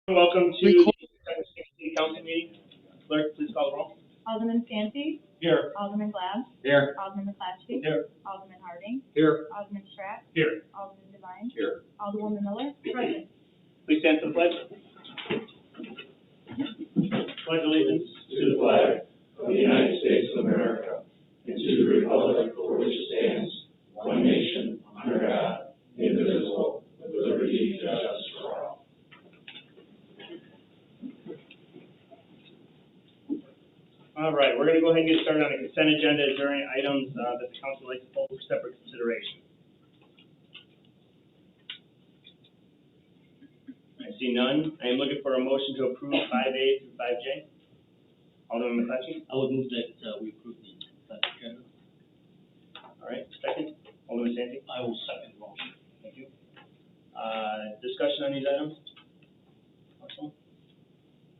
Welcome to the second city council meeting. Clerk, please call the roll. Alderman Santi, Here. Alderman Glad, Here. Alderman McClatchy, Here. Alderman Harding, Here. Alderman Stratt, Here. Alderman Devine, Here. Alderwoman Miller, present. Please stand for the pledge. Pledge allegiance to the flag of the United States of America and to the republic for which it stands, one nation, under God, indivisible, with liberty and justice for all. All right, we're going to go ahead and get started on the consent agenda. Is there any items that the council would like to pull for separate consideration? I see none. I am looking for a motion to approve 5A through 5J. Alderman McClatchy. I would move that we approve the consent agenda. All right, second. Alderman Santi. I will second the motion. Thank you. Discussion on these items? Council?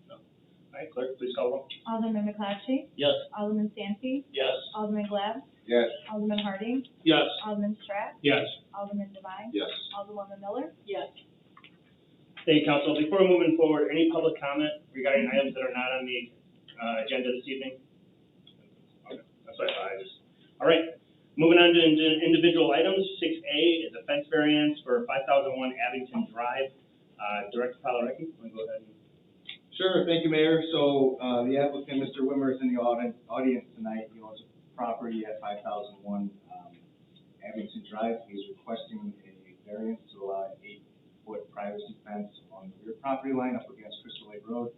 No. All right, clerk, please call the roll. Alderman McClatchy, Yes. Alderman Santi, Yes. Alderman Glad, Yes. Alderman Harding, Yes. Alderman Stratt, Yes. Alderman Devine, Yes. Alderwoman Miller, yes. Thank you, council. Before moving forward, any public comment regarding items that are not on the agenda this evening? Okay, that's what I thought. All right, moving on to individual items. 6A is a fence variance for 5001 Abington Drive. Director Palarecki, want to go ahead and... Sure, thank you, Mayor. So, the applicant, Mr. Wimmer, is in the audience tonight. He owns a property at 5001 Abington Drive. He's requesting a variance to allow an 8-foot privacy fence on the rear property line up against Crystal Lake Road.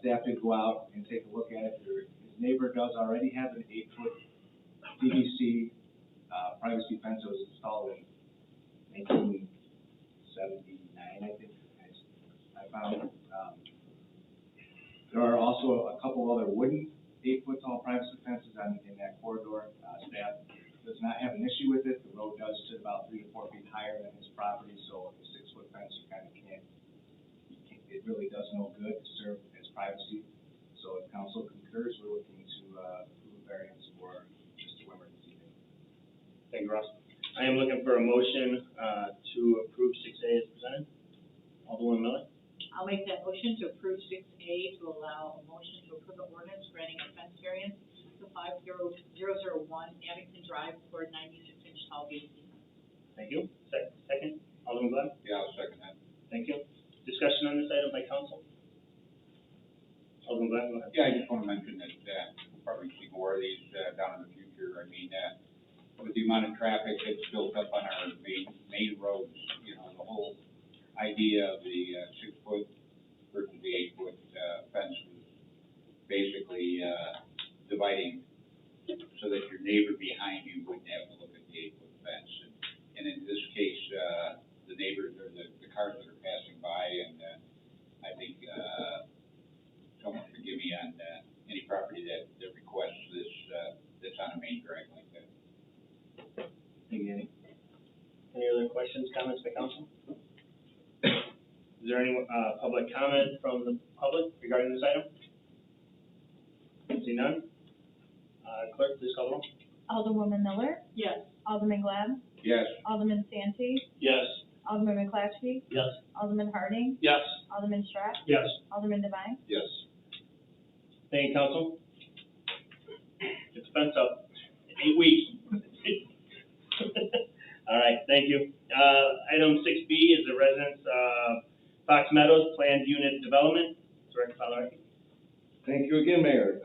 Staff did go out and take a look at it. His neighbor does already have an 8-foot PVC privacy fence that was installed in 1979, I think. I found. There are also a couple other wooden 8-foot tall privacy fences in that corridor. Staff does not have an issue with it. The road does sit about 3 to 4 feet higher than his property, so a 6-foot fence you kind of can't. It really does no good to serve as privacy. So if council concurs, we're looking to approve variance for Mr. Wimmer this evening. Thank you, Ross. I am looking for a motion to approve 6A as presented. Alderwoman Miller. I'll make that motion to approve 6A to allow a motion to approve an ordinance granting a fence variance to 50001 Abington Drive for 96-inch tall PVC. Thank you. Second. Alderman Glad. Yeah, I'll second that. Thank you. Discussion on this item by council? Alderman Glad, go ahead. Yeah, I just want to mention that we'll probably see more of these down in the future. I mean, with the amount of traffic that's built up on our main roads, you know, the whole idea of the 6-foot versus the 8-foot fence was basically dividing so that your neighbor behind you wouldn't have to look at the 8-foot fence. And in this case, the neighbors or the cars that are passing by, and I think someone forgive me on any property that requests this that's on a main drag like that. Thank you, Danny. Any other questions, comments by council? Is there any public comment from the public regarding this item? See none? Clerk, please call the roll. Alderwoman Miller, Yes. Alderman Glad, Yes. Alderman Santi, Yes. Alderman McClatchy, Yes. Alderman Harding, Yes. Alderman Stratt, Yes. Alderman Devine, Yes. Thank you, council. Get the fence up in 8 weeks. All right, thank you. Item 6B is the residence Fox Meadows Planned Unit Development. Director Palarecki. Thank you again, Mayor.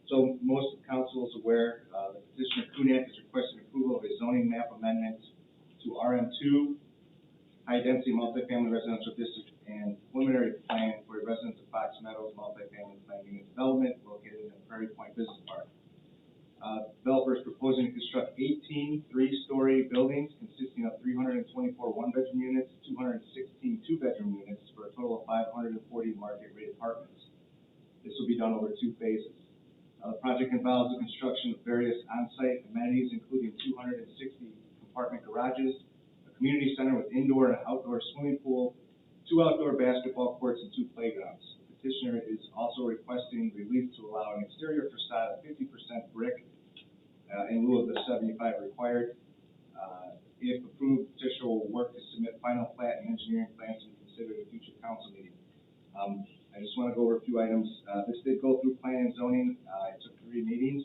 So most of the council is aware, the petitioner Kunak is requesting approval of a zoning map amendment to RM2, high density multifamily residential district, and preliminary plan for a residence of Fox Meadows multifamily planned unit development located in the Prairie Point Business Park. Developer is proposing to construct 18 3-story buildings consisting of 324 one-bedroom units, 216 two-bedroom units, for a total of 540 market-rate apartments. This will be done over 2 phases. The project involves the construction of various on-site amenities, including 260 compartment garages, a community center with indoor and outdoor swimming pool, 2 outdoor basketball courts, and 2 playgrounds. The petitioner is also requesting relief to allow an exterior facade of 50% brick in lieu of the 75 required. If approved, petitioner will work to submit final plat and engineering plans to be considered at a future council meeting. I just want to go over a few items. This did go through planning and zoning. It took 3 meetings,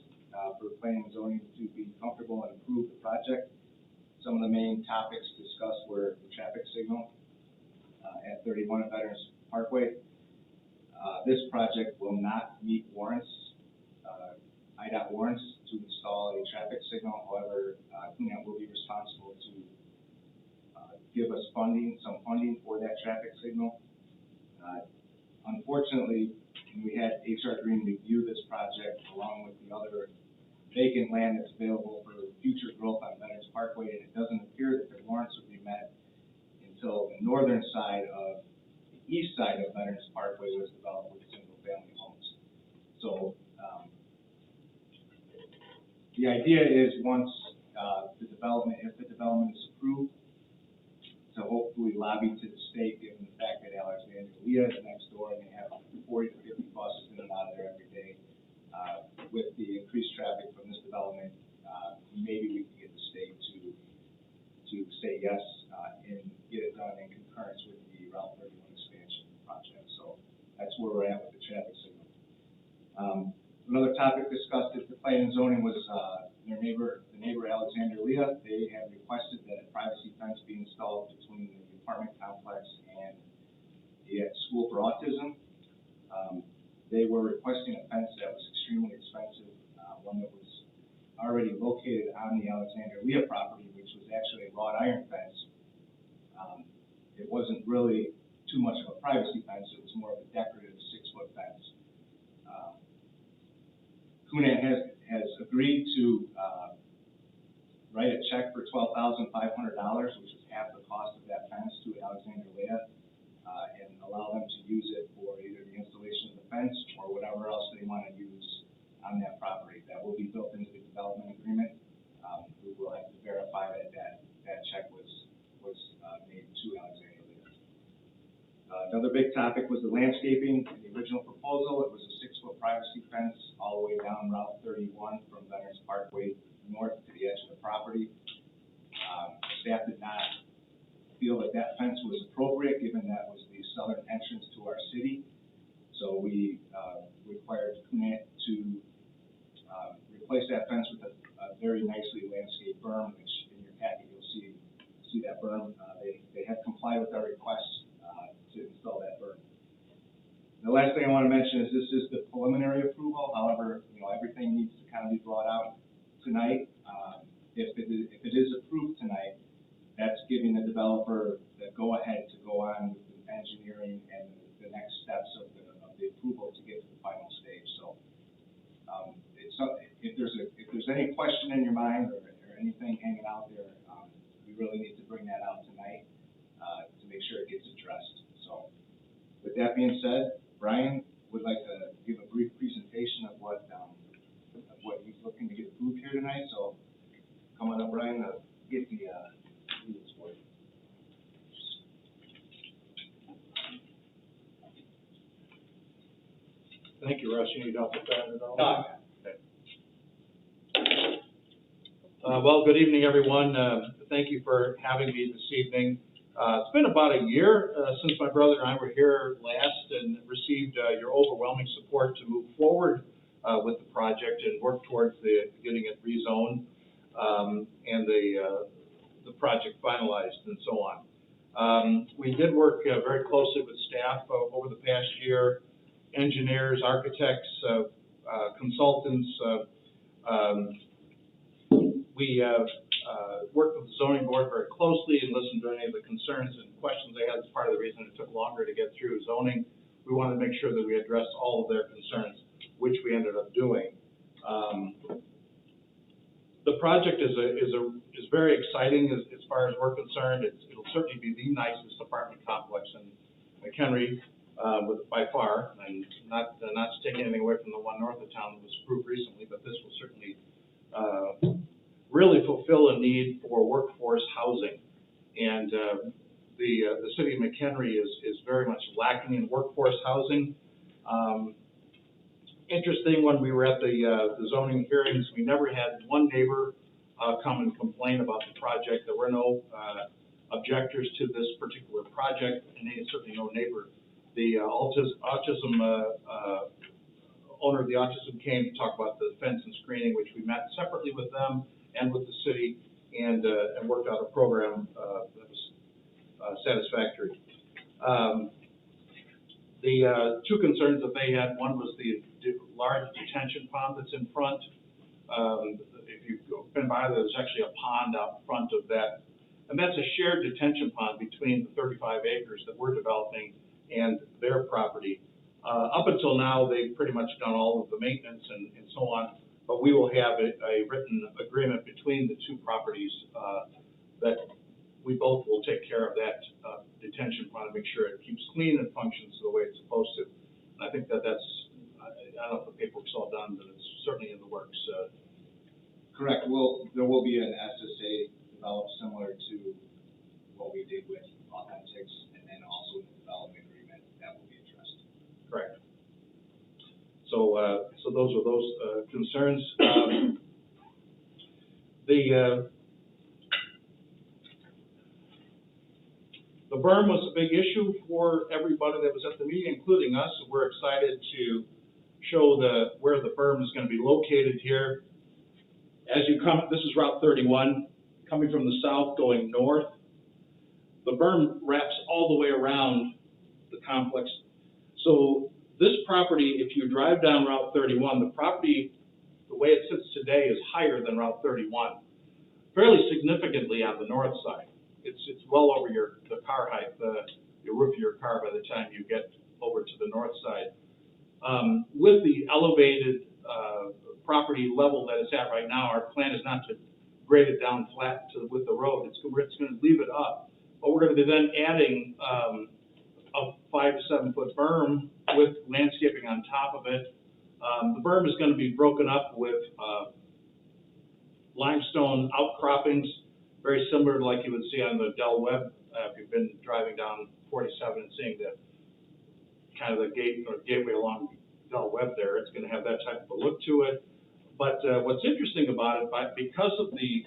for planning and zoning to be comfortable and approve the project. Some of the main topics discussed were the traffic signal, at 31 Veterans Parkway. This project will not meet warrants, IDOT warrants to install a traffic signal. However, CUNAT will be responsible to, give us funding, some funding for that traffic signal. Unfortunately, we had HR Green review this project along with the other vacant land that's available for future growth on Veterans Parkway, and it doesn't appear that the warrants will be met until the northern side of, the east side of Veterans Parkway was developed with single-family homes. So, the idea is once, if the development is approved, to hopefully lobby to the state, given the fact that Alexandria is next door and they have 40 to 50 buses in and out of there every day. With the increased traffic from this development, maybe we can get the state to say yes, and get it done in concurrence with the Route 31 expansion project. So that's where we're at with the traffic signal. Another topic discussed at the planning and zoning was, the neighbor Alexander Leah. They have requested that a privacy fence be installed between the apartment complex and the school for autism. They were requesting a fence that was extremely expensive, one that was already located on the Alexander Leah property, which was actually a wrought iron fence. It wasn't really too much of a privacy fence, it was more of a decorative 6-foot fence. CUNAT has agreed to write a check for $12,500, which is half the cost of that fence, to Alexander Leah, and allow them to use it for either the installation of the fence or whatever else they want to use on that property. That will be built into the development agreement. We will have to verify that that check was made to Alexander Leah. Another big topic was the landscaping. In the original proposal, it was a 6-foot privacy fence all the way down Route 31 from Veterans Parkway north to the edge of the property. Staff did not feel that that fence was appropriate, given that was the southern entrance to our city. So we required CUNAT to replace that fence with a very nicely landscaped berm, which in your packet you'll see that berm. They have complied with our request to install that berm. The last thing I want to mention is this is the preliminary approval. However, everything needs to kind of be brought out tonight. If it is approved tonight, that's giving the developer the go-ahead to go on with the engineering and the next steps of the approval to get to the final stage. So, if there's any question in your mind or anything hanging out there, we really need to bring that out tonight to make sure it gets addressed. So, with that being said, Brian would like to give a brief presentation of what he's looking to get approved here tonight. So, come on up, Brian, get the rules for you. Thank you, Russ. You need help with that at all? No. Okay. Well, good evening, everyone. Thank you for having me this evening. It's been about a year since my brother and I were here last and received your overwhelming support to move forward with the project and work towards getting it rezoned and the project finalized and so on. We did work very closely with staff over the past year, engineers, architects, consultants. We worked with the zoning board very closely and listened to any of the concerns and questions they had. As part of the reason it took longer to get through zoning, we wanted to make sure that we addressed all of their concerns, which we ended up doing. The project is very exciting as far as we're concerned. It'll certainly be the nicest apartment complex in McHenry by far, and not to take anything away from the one north of town that was approved recently, but this will certainly really fulfill a need for workforce housing. And the city of McHenry is very much lacking in workforce housing. Interesting, when we were at the zoning hearings, we never had one neighbor come and complain about the project. There were no objectors to this particular project, and certainly no neighbor the autism, owner of the autism came to talk about the fence and screening, which we met separately with them and with the city, and worked out a program, that was, satisfactory. The two concerns that they had, one was the large detention pond that's in front. If you've been by, there's actually a pond out front of that. And that's a shared detention pond between the 35 acres that we're developing and their property. Up until now, they've pretty much done all of the maintenance and so on, but we will have a written agreement between the two properties that we both will take care of that detention pond and make sure it keeps clean and functions the way it's supposed to. And I think that's, I don't know if the paperwork's all done, but it's certainly in the works. Correct. Well, there will be an SSA developed similar to what we did with Authentics, and then also the development agreement that will be addressed. Correct. So, so those are those concerns. The berm was a big issue for everybody that was at the meeting, including us. We're excited to show where the berm is going to be located here. As you come, this is Route 31, coming from the south going north. The berm wraps all the way around the complex. So this property, if you drive down Route 31, the property, the way it sits today, is higher than Route 31, fairly significantly on the north side. It's well over the car height, your roof of your car by the time you get over to the north side. With the elevated property level that it's at right now, our plan is not to grade it down flat with the road. It's going to leave it up, but we're going to be then adding a 5 to 7 foot berm with landscaping on top of it. The berm is going to be broken up with limestone outcroppings, very similar to like you would see on the Del Webb, if you've been driving down 47 and seeing the kind of the gateway along Del Webb there. It's going to have that type of a look to it. But what's interesting about it, because of the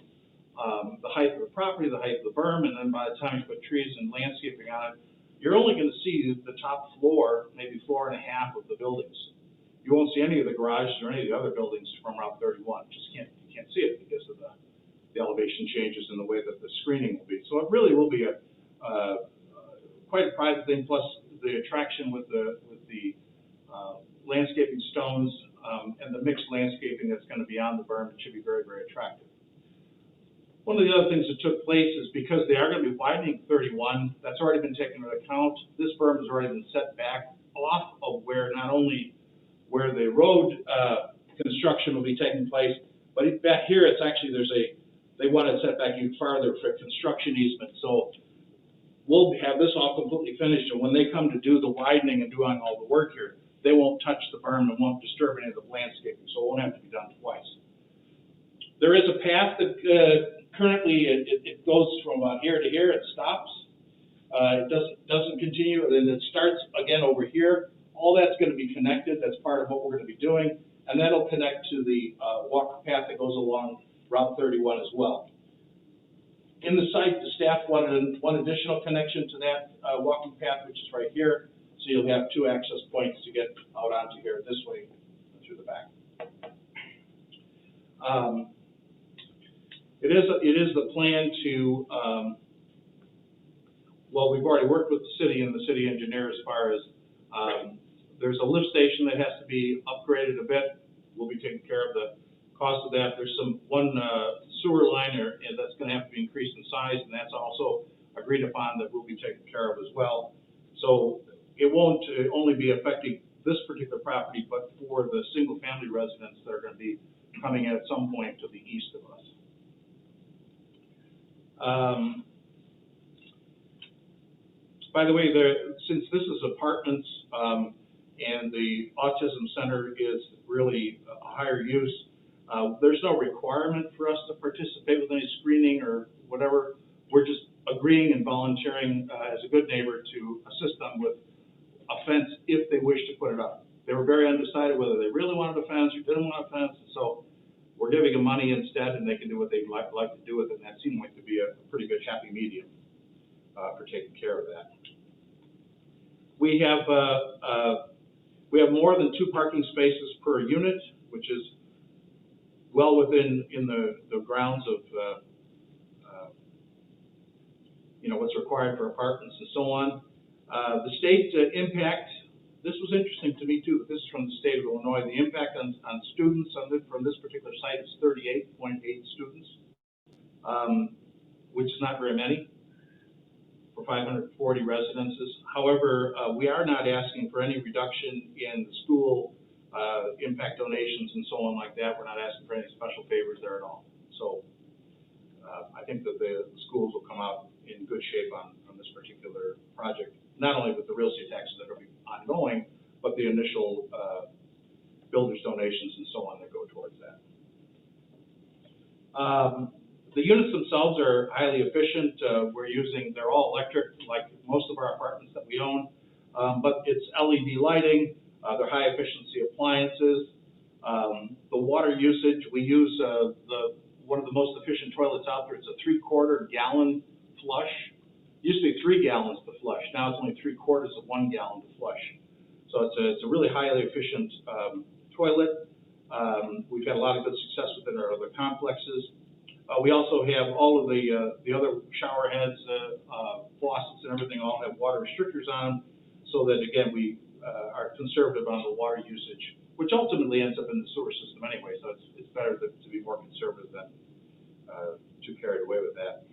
height of the property, the height of the berm, and then by the time you put trees and landscaping on it, you're only going to see the top floor, maybe floor and a half of the buildings. You won't see any of the garages or any of the other buildings from Route 31. You can't see it because of the elevation changes and the way that the screening will be. So it really will be quite a private thing, plus the attraction with the landscaping stones and the mixed landscaping that's going to be on the berm. It should be very, very attractive. One of the other things that took place is because they are going to be widening 31, that's already been taken into account. This berm has already been set back off of where not only where the road construction will be taking place, but back here it's actually they want to set back even farther for construction easement. So we'll have this all completely finished, and when they come to do the widening and doing all the work here, they won't touch the berm and won't disturb any of the landscaping, so it won't have to be done twice. There is a path that currently it goes from about here to here, it stops. It doesn't continue, and then it starts again over here. All that's going to be connected. That's part of what we're going to be doing, and that'll connect to the walk path that goes along Route 31 as well. In the site, the staff wanted one additional connection to that walking path, which is right here. So you'll have 2 access points to get out onto here this way through the back. It is the plan to, well, we've already worked with the city and the city engineer as far as there's a lift station that has to be upgraded a bit. We'll be taking care of the cost of that. There's one sewer line that's going to have to be increased in size, and that's also agreed upon that we'll be taken care of as well. So it won't only be affecting this particular property, but for the single-family residents that are going to be coming in at some point to the east of us. By the way, since this is apartments and the autism center is really a higher use, there's no requirement for us to participate with any screening or whatever. We're just agreeing and volunteering as a good neighbor to assist them with a fence if they wish to put it up. They were very undecided whether they really wanted a fence or didn't want a fence, and so we're giving them money instead, and they can do what they'd like to do with it, and that seemed like to be a pretty good happy medium for taking care of that. We have more than 2 parking spaces per unit, which is well within the grounds of, what's required for apartments and so on. The state impact, this was interesting to me too, but this is from the state of Illinois. The impact on students from this particular site is 38.8 students, which is not very many for 540 residences. However, we are not asking for any reduction in the school impact donations and so on like that. We're not asking for any special favors there at all. So I think that the schools will come out in good shape on this particular project, not only with the real estate taxes that will be ongoing, but the initial builders donations and so on that go towards that. The units themselves are highly efficient. They're all electric, like most of our apartments that we own, but it's LED lighting. They're high efficiency appliances. The water usage, we use one of the most efficient toilets out there. It's a 3/4 gallon flush. It used to be 3 gallons to flush. Now it's only 3/4 of 1 gallon to flush. So it's a really highly efficient toilet. We've had a lot of good success within our other complexes. We also have all of the other shower heads, faucets and everything all have water restrictors on them, so that again, we are conservative on the water usage, which ultimately ends up in the sewer system anyway, so it's better to be more conservative than too carried away with that.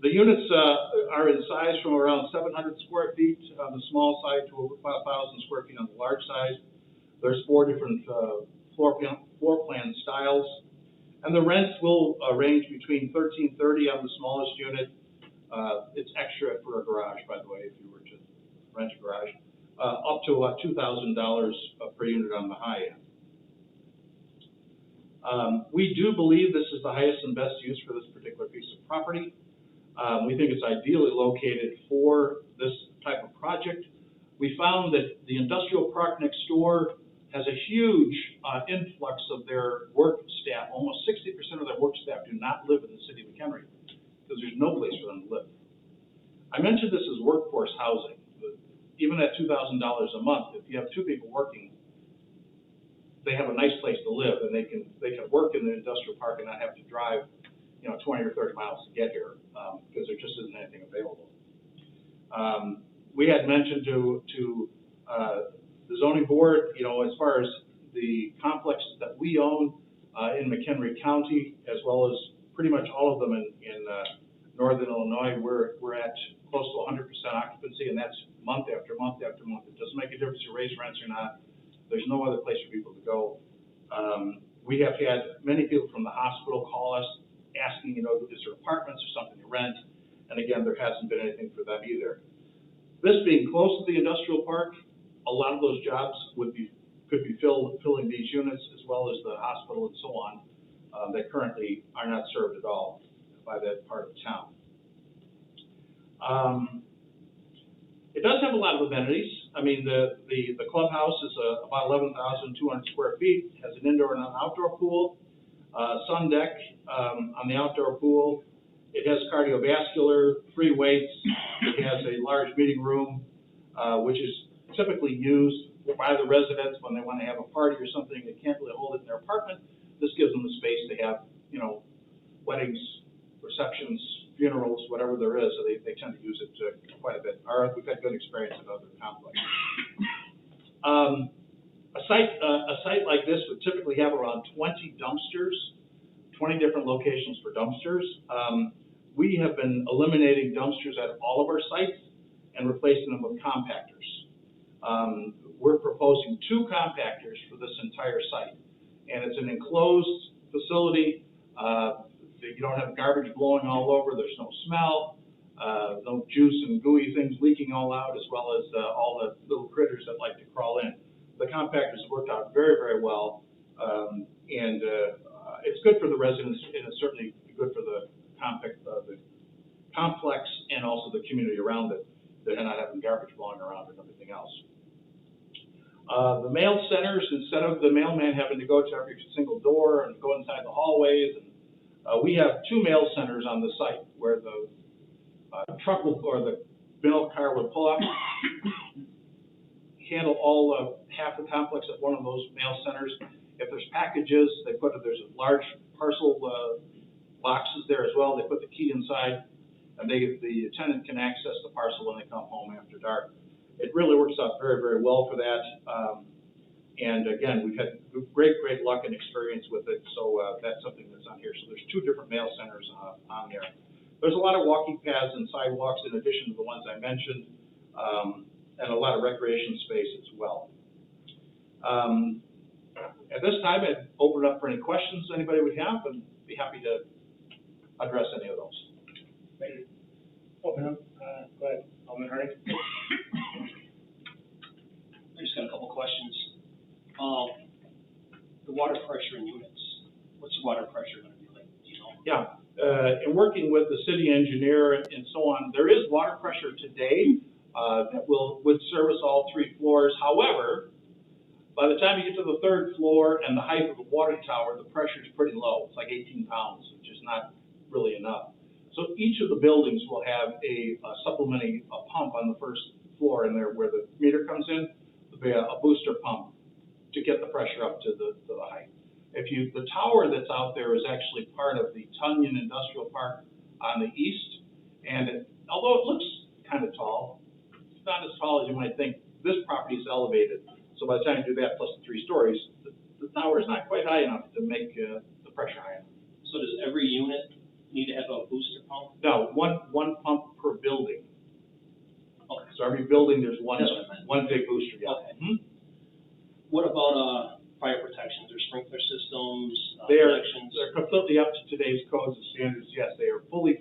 The units are in size from around 700 square feet on the small side to over 1,000 square feet on the large size. There's 4 different floor plan styles. And the rents will range between $1,330 on the smallest unit. It's extra for a garage, by the way, if you were to rent a garage, up to about $2,000 per unit on the high end. We do believe this is the highest and best use for this particular piece of property. We think it's ideally located for this type of project. We found that the industrial park next door has a huge influx of their work staff. Almost 60% of their work staff do not live in the city of McHenry because there's no place for them to live. I mentioned this as workforce housing. Even at $2,000 a month, if you have 2 people working, they have a nice place to live, and they can work in the industrial park and not have to drive 20 or 30 miles to get here because there just isn't anything available. We had mentioned to the zoning board, as far as the complexes that we own in McHenry County, as well as pretty much all of them in northern Illinois, we're at close to 100% occupancy, and that's month after month after month. It doesn't make a difference if you raise rents or not. There's no other place for people to go. We have had many people from the hospital call us asking, is there apartments or something to rent? And again, there hasn't been anything for them either. This being close to the industrial park, a lot of those jobs could be filling these units, as well as the hospital and so on, that currently are not served at all by that part of town. It does have a lot of amenities. I mean, the clubhouse is about 11,200 square feet, has an indoor and an outdoor pool, sun deck on the outdoor pool. It has cardiovascular, free weights. It has a large meeting room, which is typically used by the residents when they want to have a party or something. They can't really hold it in their apartment. This gives them the space to have, weddings, receptions, funerals, whatever there is. So they tend to use it quite a bit. We've had good experience at other complexes. A site like this would typically have around 20 dumpsters, 20 different locations for dumpsters. We have been eliminating dumpsters at all of our sites and replacing them with compactors. We're proposing 2 compactors for this entire site, and it's an enclosed facility. You don't have garbage blowing all over. There's no smell, no juice and gooey things leaking all out, as well as all the little critters that like to crawl in. The compactors worked out very, very well, and it's good for the residents, and it's certainly good for the complex and also the community around it. They're not having garbage blowing around and everything else. The mail centers, instead of the mailman having to go to every single door and go inside the hallways, we have 2 mail centers on the site where the truck or the mail car will pull up, handle all, half the complex at one of those mail centers. If there's packages, there's a large parcel, boxes there as well. They put the key inside, and the attendant can access the parcel when they come home after dark. It really works out very, very well for that. And again, we've had great luck and experience with it, so that's something that's on here. So there's 2 different mail centers on there. There's a lot of walking paths and sidewalks in addition to the ones I mentioned, and a lot of recreation space as well. At this time, I'd open it up for any questions anybody would have, and be happy to address any of those. Open up, go ahead, Alderman Harding. I just got a couple questions. The water pressure in units, what's the water pressure gonna be like, do you know? Yeah, in working with the city engineer and so on, there is water pressure today that would service all 3 floors. However, by the time you get to the 3rd floor and the height of the water tower, the pressure is pretty low. It's like 18 pounds, which is not really enough. So each of the buildings will have a supplementing pump on the 1st floor in there where the meter comes in. There'll be a booster pump to get the pressure up to the height. The tower that's out there is actually part of the Tunyon Industrial Park on the east, and although it looks kind of tall, it's not as tall as you might think. This property is elevated, so by the time you do that plus the 3 stories, the tower is not quite high enough to make the pressure high enough. So does every unit need to have a booster pump? No, one pump per building. Okay. So every building, there's one That's what I meant. one big booster, yeah. Okay. Mhm. What about, fire protection, there's sprinkler systems, They're connections? completely up to today's codes and standards, yes, they are fully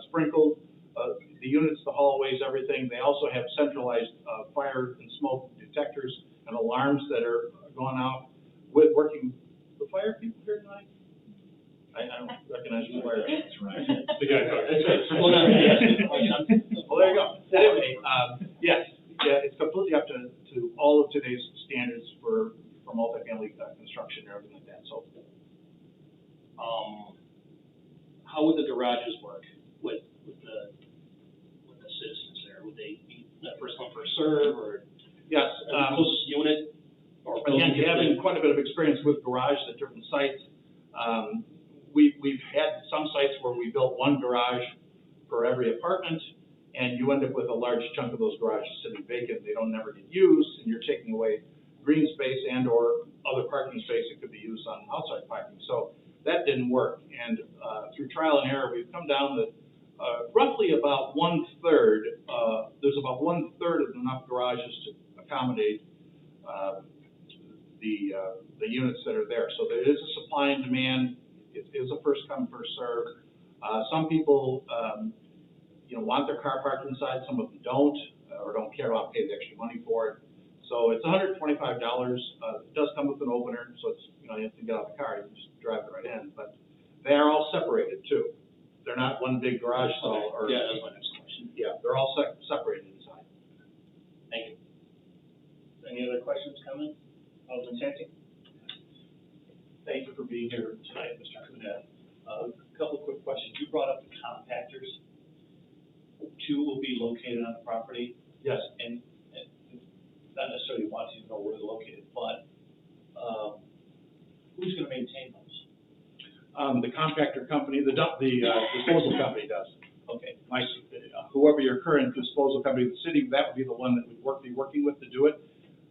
sprinkled, the units, the hallways, everything. They also have centralized fire and smoke detectors and alarms that are going out with working, the fire people here tonight? I don't recognize the fire. That's right. The guy. Well, no, yes. Well, there you go. Anyway, yes, yeah, it's completely up to all of today's standards for multifamily construction and everything like that, so. How would the garages work with the citizens there? Would they be first come, first serve, or Yes, closest unit? Or again, having quite a bit of experience with garages at different sites, we've had some sites where we built one garage for every apartment, and you end up with a large chunk of those garages sitting vacant. They don't never get used, and you're taking away green space and or other parking space that could be used on outside parking. So that didn't work, and through trial and error, we've come down to roughly about 1/3. There's about 1/3 of enough garages to accommodate the units that are there. So there is a supply and demand. It is a first come, first serve. Some people, want their car parked inside. Some of them don't, or don't care about paying the extra money for it. So it's $125. It does come with an opener, so it's, you have to get out of the car, you just drive it right in. But they are all separated too. They're not one big garage stall or. Yeah, that's my next question. Yeah, they're all separated inside. Thank you. Any other questions, comments? Alderman Santi? Thank you for being here tonight, Mr. Kunet. A couple of quick questions. You brought up the compactors. 2 will be located on the property, Yes. and not necessarily wanting to know where they're located, but who's going to maintain those? The compactor company, the disposal company does. Okay, Whoever your current disposal company, the city, that would be the one that would be working with to do it.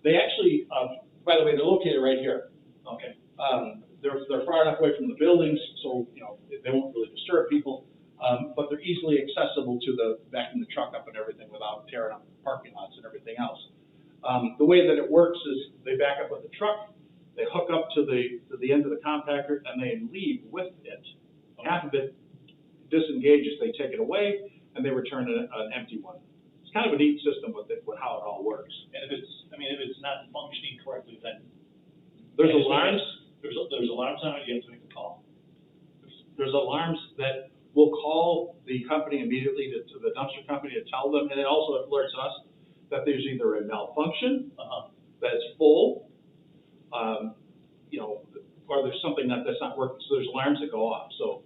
They actually, by the way, they're located right here. okay. They're far enough away from the buildings, so, they won't really disturb people. But they're easily accessible to backing the truck up and everything without tearing up parking lots and everything else. The way that it works is they back up with the truck, they hook up to the end of the compactor, and they leave with it. Half of it disengages, they take it away, and they return an empty one. It's kind of a neat system with how it all works. And if it's not functioning correctly, then There's alarms. There's alarms on it. You have to make a call. There's alarms that will call the company immediately to the dumpster company to tell them, and it also alerts us that there's either a malfunction, that it's full, or there's something that's not working. So there's alarms that go off. So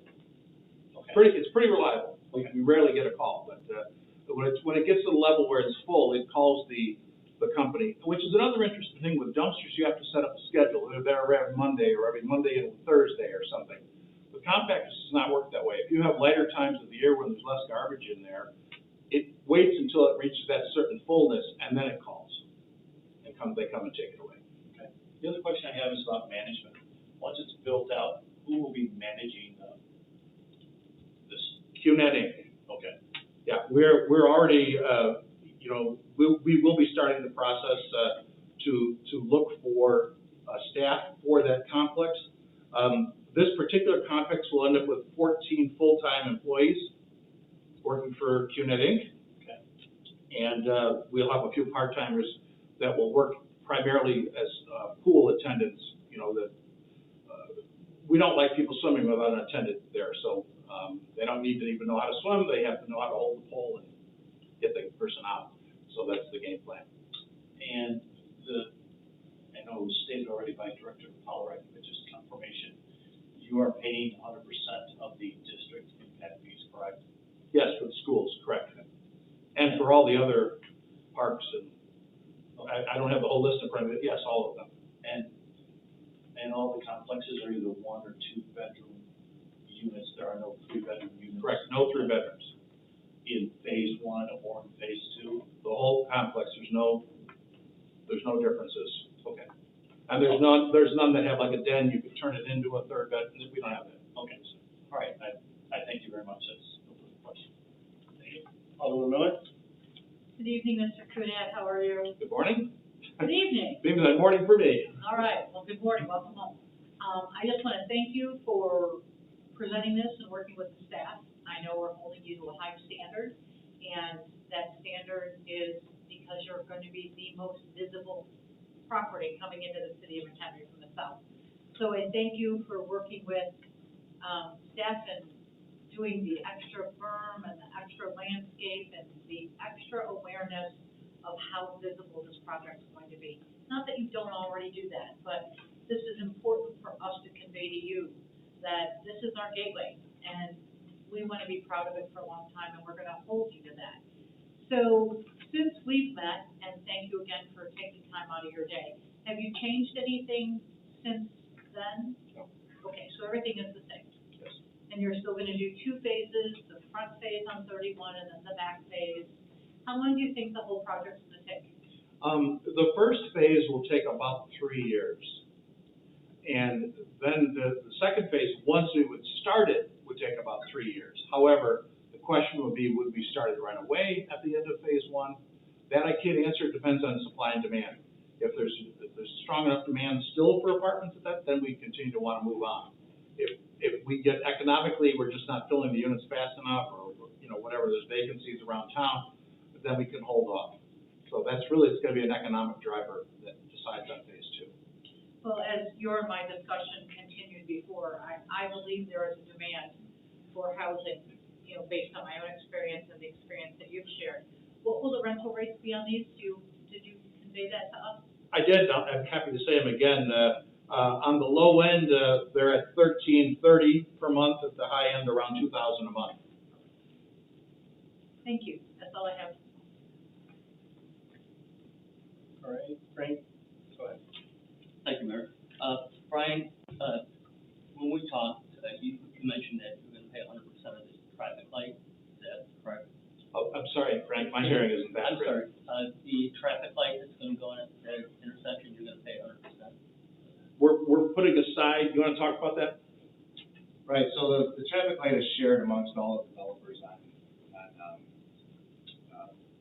it's pretty reliable. We rarely get a call, but when it gets to the level where it's full, it calls the company, which is another interesting thing with dumpsters, you have to set up a schedule, they're there every Monday or every Monday and Thursday or something. With compactors, does not work that way. If you have lighter times of the year when there's less garbage in there, it waits until it reaches that certain fullness and then it calls. And they come and take it away. Okay. The other question I have is about management. Once it's built out, who will be managing this? QNet Inc. Okay. Yeah, we're already, you know, we will be starting the process, to look for, staff for that complex. This particular complex will end up with 14 full-time employees working for QNet Inc. Okay. And, we'll have a few part-timers that will work primarily as, pool attendants, you know, that, we don't like people swimming without an attendant there, so, they don't need to even know how to swim, they have to know how to hold the pole and get the person out. So that's the game plan. And I know it was stated already by Director Pollard, but just confirmation, you are paying 100% of the district impact fees, correct? Yes, for the schools, correct. And for all the other parks and, I don't have the whole list in front of me, yes, all of them. And all the complexes are either 1 or 2 bedroom units, there are no 3-bedroom units? Correct, no 3 bedrooms. In phase 1 or in phase 2? The whole complex, there's no differences. Okay. And there's none that have like a den, you could turn it into a 3rd bedroom, we don't have that. Okay, all right, I thank you very much, that's no further question. Alderman Miller? Good evening, Mr. Cunett, how are you? Good morning. Good evening. Seems like morning for me. All right, well, good morning, welcome home. I just want to thank you for presenting this and working with the staff. I know we're holding you to a high standard, and that standard is because you're going to be the most visible property coming into the city of McHenry from the south. So I thank you for working with, staff and doing the extra berm and the extra landscape and the extra awareness of how visible this project is going to be. Not that you don't already do that, but this is important for us to convey to you that this is our gateway, and we want to be proud of it for a long time, and we're going to hold you to that. So since we've met, and thank you again for taking time out of your day, have you changed anything since then? No. Okay, so everything is the same. Yes. And you're still going to do 2 phases, the front phase on 31 and then the back phase. How long do you think the whole project's going to take? The first phase will take about 3 years. And then the second phase, once we would start it, would take about 3 years. However, the question would be, would we start it right away at the end of phase 1? That I can't answer, it depends on supply and demand. If there's strong enough demand still for apartments at that, then we continue to want to move on. If we get economically, we're just not filling the units fast enough, or, you know, whatever, there's vacancies around town, then we can hold off. So that's really, it's gonna be an economic driver that decides on phase 2. Well, as your and my discussion continued before, I believe there is a demand for housing, you know, based on my own experience and the experience that you've shared. What will the rental rates be on these? Did you convey that to us? I did, I'm happy to say them again. On the low end, they're at $13.30 per month, at the high end, around $2,000 a month. Thank you, that's all I have. All right, Frank, go ahead. Thank you, Mayor. Brian, when we talked, you mentioned that you're gonna pay 100% of the traffic light, is that correct? Oh, I'm sorry, Frank, my hearing isn't that I'm great. sorry, the traffic light that's gonna go in at the intersection, you're gonna pay 100%? We're putting aside, you wanna talk about that? Right, so the traffic light is shared amongst all the developers on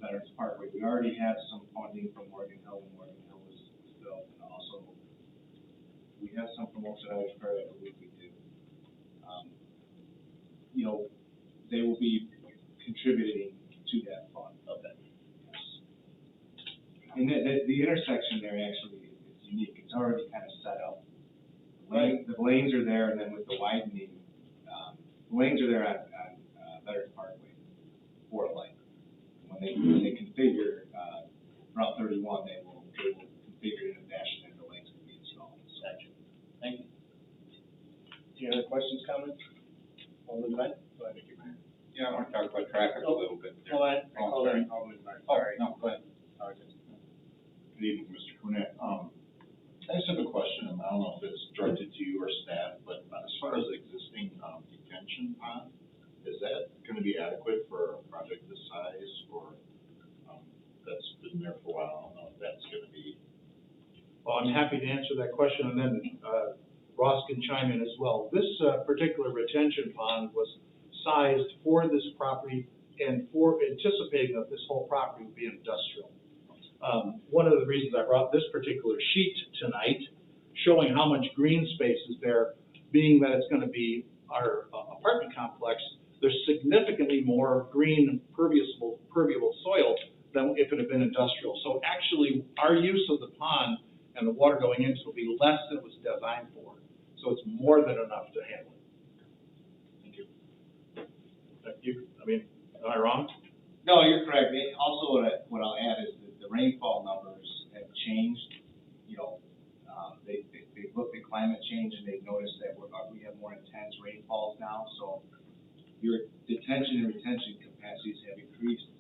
Veterans Parkway. We already have some funding from Morgan Hill when Morgan Hill was built, and also we have some from Ocean Irish Prairie, I believe we do. You know, they will be contributing to that fund. Okay. Yes. And the intersection there actually is unique. It's already kind of set up. The lanes are there, and then with the widening, the lanes are there on Veterans Parkway for a light. When they configure Route 31, they will configure it in a fashion that the lanes will be installed. Gotcha. Thank you. Any other questions, comments? Alderman Devine? Go ahead, Mr. Mayor. Yeah, I want to talk about traffic a little bit. Hold on, Oh, sorry. Alderman Devine, Oh, sorry. no, go ahead. don't know if it's directed to you or staff, but as far as existing, detention pond, is that gonna be adequate for a project this size, or, that's been there for a while, I don't know if that's gonna be. Well, I'm happy to answer that question, and then Ross can chime in as well. This particular retention pond was sized for this property and for anticipating that this whole property would be industrial. One of the reasons I brought this particular sheet tonight, showing how much green space is there, being that it's gonna be our apartment complex, there's significantly more green permeable soil than if it had been industrial. So actually, our use of the pond and the water going into it will be less than it was designed for. So it's more than enough to handle it. Thank you. Thank you. I mean, am I wrong? No, you're correct. Also, what I'll add is that the rainfall numbers have changed. You know, they've looked at climate change and they've noticed that we have more intense rainfalls now. So your detention and retention capacities have increased.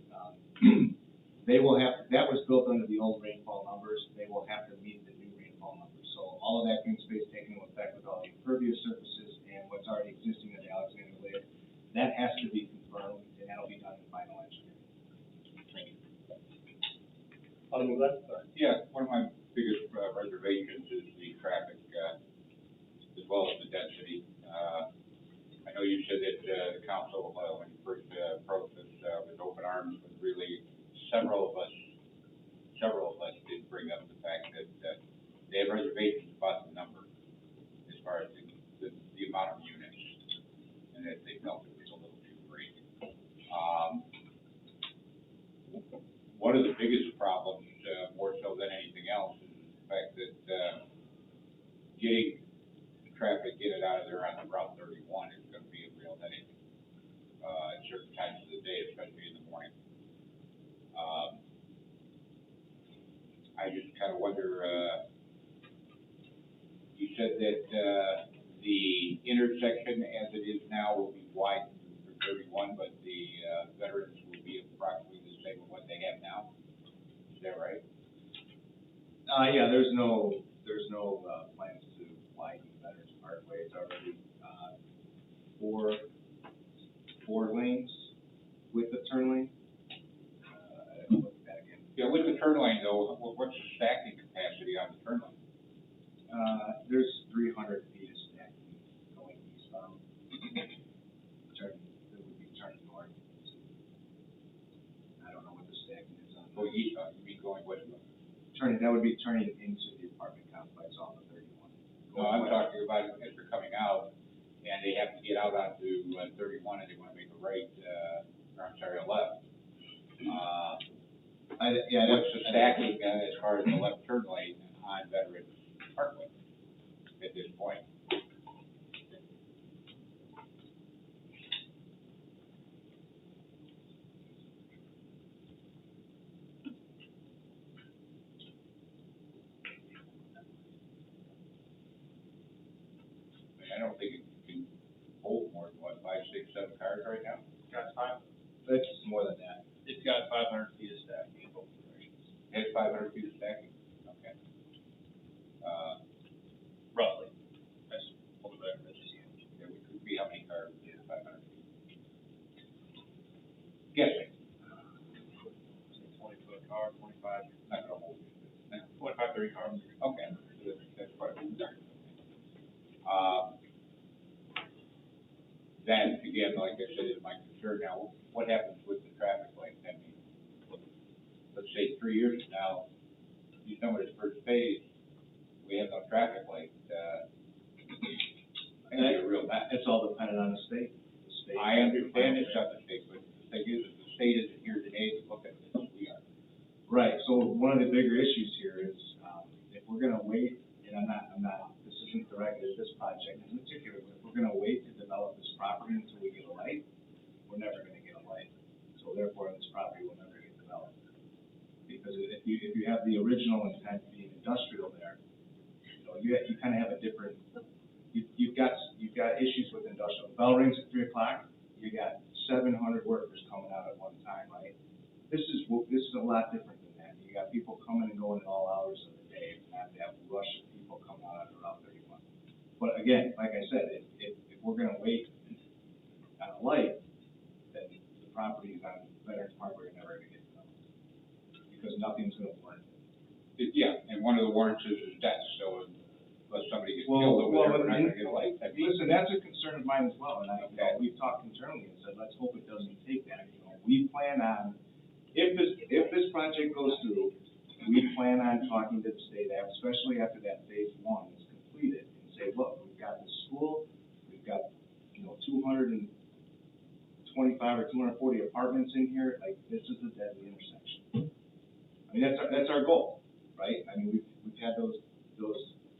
They will have, that was built under the old rainfall numbers. They will have to meet the new rainfall numbers. So all of that green space taken into effect with all the impervious surfaces and what's already existing in the Alexander Lake, that has to be confirmed, and that'll be done in final engineering. Thank you. Alderman Glenn? Yeah, one of my biggest reservations is the traffic, as well as the density. I know you said that the council, when you first approached this, with open arms, but really several of us did bring up the fact that they have reservations about the number as far as the amount of units, and that they felt it was a little too great. One of the biggest problems, more so than anything else, is the fact that getting the traffic, get it out of there on the Route 31 is going to be a real headache at certain times of the day, especially in the morning. I just kind of wonder, you said that the intersection as it is now will be widened for 31, but the veterans will be approximately the same as what they have now. Is that right? Yeah, there's no plans to widen Veterans Parkway. It's already four lanes with the turn lane. Look at that again. Yeah, with the turn lane though, what's the stacking capacity on the turn lane? There's 300 feet of stacking going eastbound. It would be turning north. I don't know what the stacking is on. Going eastbound, you mean going westbound? That would be turning into the apartment complex on the 31. No, I'm talking about as they're coming out and they have to get out onto 31 and they want to make a right, or I'm sorry, a left. What's the stacking as far as the left turn lane on Veterans Parkway at this point? I don't think it can hold more than, what, 5, 6, 7 cars right now? Got 5. It's more than that. It's got 500 feet of stacking in both directions. It's 500 feet of stacking? Okay. Roughly. That's a little better than this. Yeah, we could be how many cars is 500 feet? Guessing. 20-foot car, 25. Not gonna hold it. 25, 30 cars. Okay, so that's quite a bit. That, again, like I said, is my concern now. What happens with the traffic lights? I mean, let's say 3 years from now, you know, this first phase, we have no traffic lights, it's gonna be a real mess. It's all dependent on the state. I understand it's not the state, but the thing is, the state isn't here today to look at this, we are. Right, so one of the bigger issues here is, if we're gonna wait, and this isn't directed at this project in particular, but if we're gonna wait to develop this property until we get a light, we're never gonna get a light. So therefore, this property will never get developed. Because if you have the original intent being industrial there, you know, you kind of have a different, you've got issues with industrial. Bell rings at 3 o'clock, you got 700 workers coming out at one time, right? This is a lot different than that. You got people coming and going at all hours of the day, and have to have a rush of people coming out on Route 31. But again, like I said, if we're gonna wait on a light, then the properties on Veterans Parkway are never gonna get developed. Because nothing's gonna warrant it. Yeah, and one of the warrants is death, so unless somebody gets Well, killed over there, well, we're not gonna get a light. I mean, Listen, that's a concern of mine as well, and Okay. we've talked internally and said, let's hope it doesn't take that. You know, we plan on, if this project goes through, we plan on talking to the state, especially after that phase one is completed, and say, look, we've got this school, we've got, 225 or 240 apartments in here, like, this is a deadly intersection. I mean, that's our goal, right? I mean, we've had those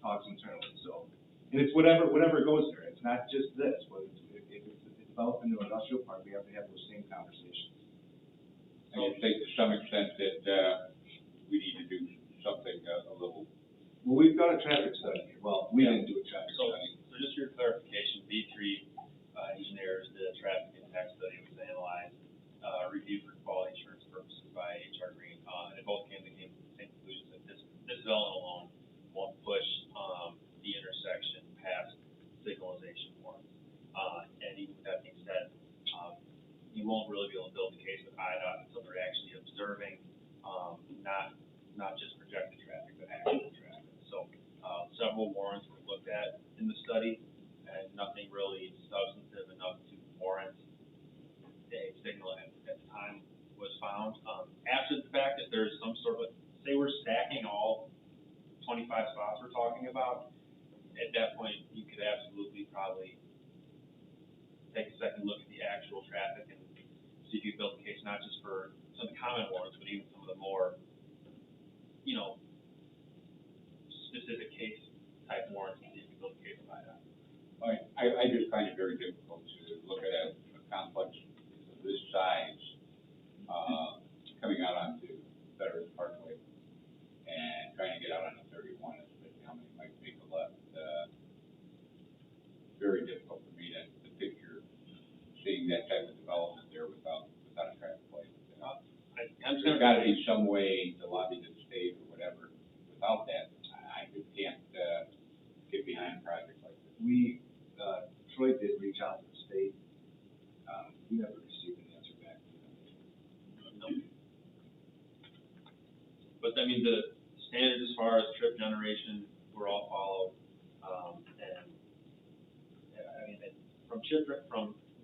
talks internally, so. And it's whatever goes there, it's not just this, whether if it's developed into an industrial park, we have to have those same conversations. I just think to some extent that, we need to do something a little. Well, we've got a traffic study, well, we didn't do a traffic So, study. so just your clarification, B3 engineers did a traffic impact study, it was analyzed, reviewed for quality assurance purposes by HR Green, and it both came to the same conclusion that this development alone won't push, the intersection past signalization warrants. And even with that being said, you won't really be able to build a case with IDOT until they're actually observing, not just projected traffic, but actual traffic. So, several warrants were looked at in the study, and nothing really substantive enough to warrant a signal at the time was found. After the fact, if there's some sort of, say we're stacking all 25 spots we're talking about, at that point, you could absolutely probably take a second look at the actual traffic and see if you build a case not just for some of the common warrants, but even some of the more, specific case type warrants, and see if you build a case by that. I just find it very difficult to look at a complex of this size, coming out onto Veterans Parkway and trying to get out on the 31, especially how many might make a left. Very difficult for me to picture seeing that type of development there without a traffic light. There's gotta be some way to lobby the state or whatever. Without that, I just can't, get behind a project like this. Troy did reach out to the state, we never received an answer back from them. No. But I mean, the standards as far as trip generation were all followed, and, I mean, from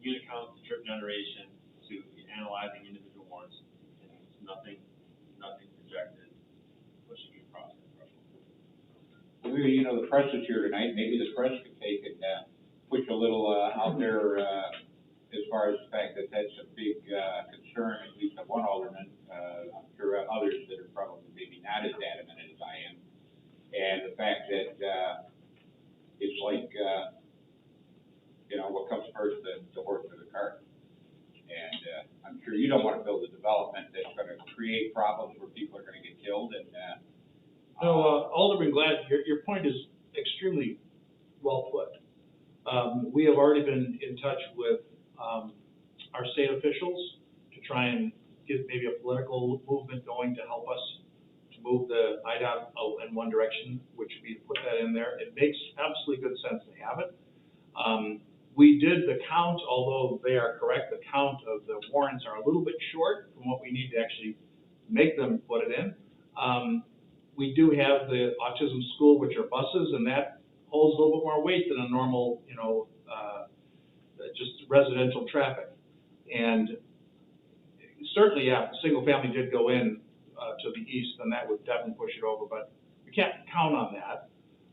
unit count to trip generation to analyzing individual warrants, it's nothing projected pushing you across that threshold. Maybe, the press is here tonight, maybe the press could take and, push a little, out there, as far as the fact that that's a big, concern, at least of one alderman, I'm sure others that are probably maybe not as adamant as I am. And the fact that, it's like, what comes first, the horse or the cart? And, I'm sure you don't wanna build a development that's gonna create problems where people are gonna get killed and, No, Alderman Glad, your point is extremely well put. We have already been in touch with, our state officials to try and get maybe a political movement going to help us to move the IDOT in one direction, which would be to put that in there. It makes absolutely good sense to have it. We did the count, although they are correct, the count of the warrants are a little bit short from what we need to actually make them put it in. We do have the autism school, which are buses, and that holds a little bit more weight than a normal, just residential traffic. And certainly, yeah, single family did go in, to the east, and that would definitely push it over, but we can't count on that.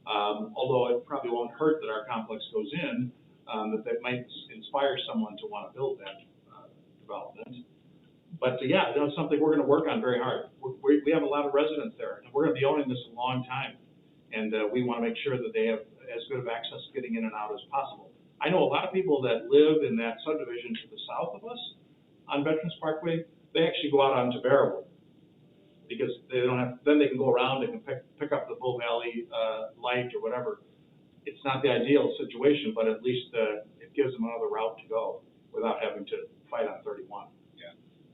Although it probably won't hurt that our complex goes in, that might inspire someone to want to build that, development. But yeah, that's something we're gonna work on very hard. We have a lot of residents there, and we're gonna be owning this a long time. And, we wanna make sure that they have as good of access getting in and out as possible. I know a lot of people that live in that subdivision to the south of us on Veterans Parkway, they actually go out onto Barrowwood. Because they don't have, then they can go around, they can pick up the Bull Valley, light or whatever. It's not the ideal situation, but at least, it gives them another route to go without having to fight on 31.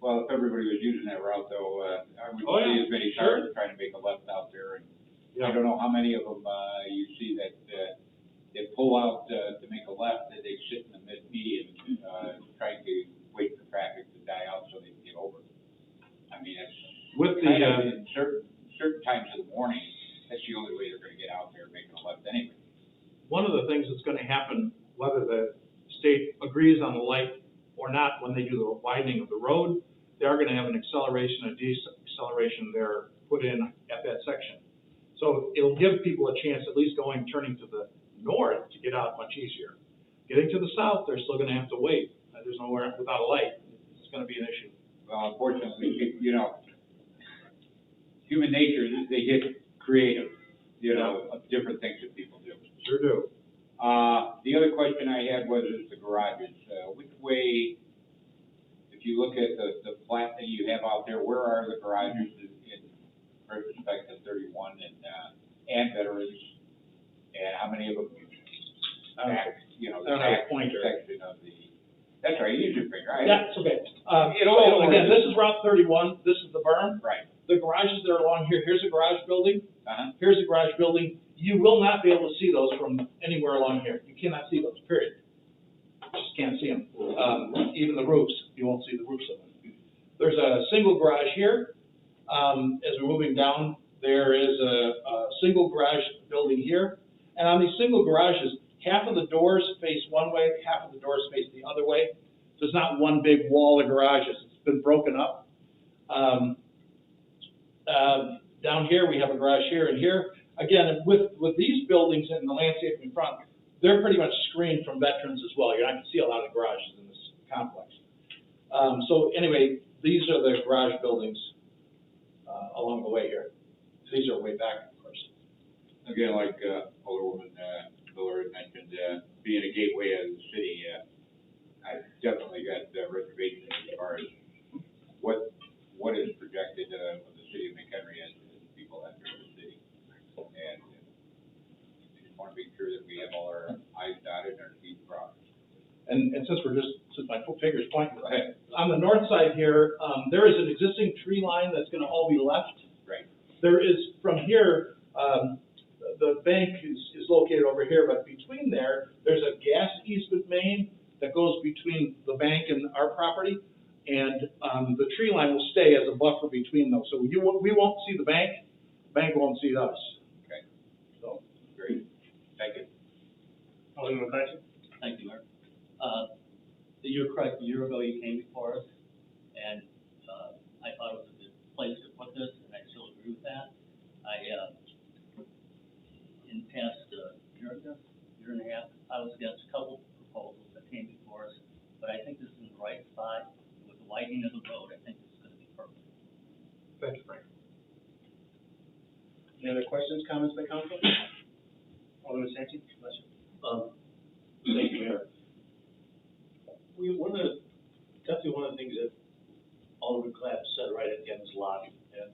well, if everybody was using that route though, I wouldn't Oh, yeah, see as many cars trying to make a left out there. And I don't know how many of them, you see that, they pull out, to make a left, and they sit in the median, trying to wait for traffic to die out so they can get over. I mean, it's With the, kind of in certain times of the morning, that's the only way they're gonna get out there making a left anyway. one of the things that's gonna happen, whether the state agrees on the light or not, when they do the widening of the road, they are gonna have an acceleration and deceleration there put in at that section. So it'll give people a chance, at least turning to the north, to get out much easier. Getting to the south, they're still gonna have to wait. There's nowhere without a light. It's gonna be an issue. Well, unfortunately, human nature, they get creative, of different things that people do. Sure do. The other question I had was the garages. Which way, if you look at the plat that you have out there, where are the garages in respect to 31 and veterans? And how many of them, the back pointer. section of the, that's right, use your finger. Yeah, it's okay. It'll So again, this is Route 31, this is the berm. Right. The garages that are along here, here's a garage building, Uh-huh. here's a garage building. You will not be able to see those from anywhere along here. You cannot see those, period. Just can't see them. Even the roofs, you won't see the roofs of them. There's a single garage here. As we're moving down, there is a single garage building here. And on these single garages, half of the doors face one way, half of the doors face the other way. So it's not one big wall of garages. It's been broken up. Down here, we have a garage here and here. Again, with these buildings and the landscape in front, they're pretty much screened from veterans as well. You're not going to see a lot of garages in this complex. So anyway, these are the garage buildings along the way here. These are way back, of course. Again, like Alderwoman Miller had mentioned, being a gateway of the city, I've definitely got reservations as far as what is projected of the city of McHenry as people enter the city. And just want to be sure that we have all our i's dotted and our t's crossed. And since my finger's pointing, on the north side here, there is an existing tree line that's gonna all be left. Right. There is, from here, the bank is located over here, but between there's a gas easement main that goes between the bank and our property. And, the tree line will stay as a buffer between those. So we won't see the bank won't see us. Okay. So. Great. Thank you. Alderman McClatchy? Thank you, Mayor. You're correct, a year ago you came before us, and, I thought it was a good place to put this, and I still agree with that. In the past, year and a half, I was against a couple proposals that came before us, but I think this is in the right spot. With the widening of the road, I think this is gonna be perfect. Thank you, Frank. Any other questions, comments by council? Alderman Santi, bless you. Thank you, Mayor. Definitely one of the things that Alderman Clapp said right at the end is lobby, and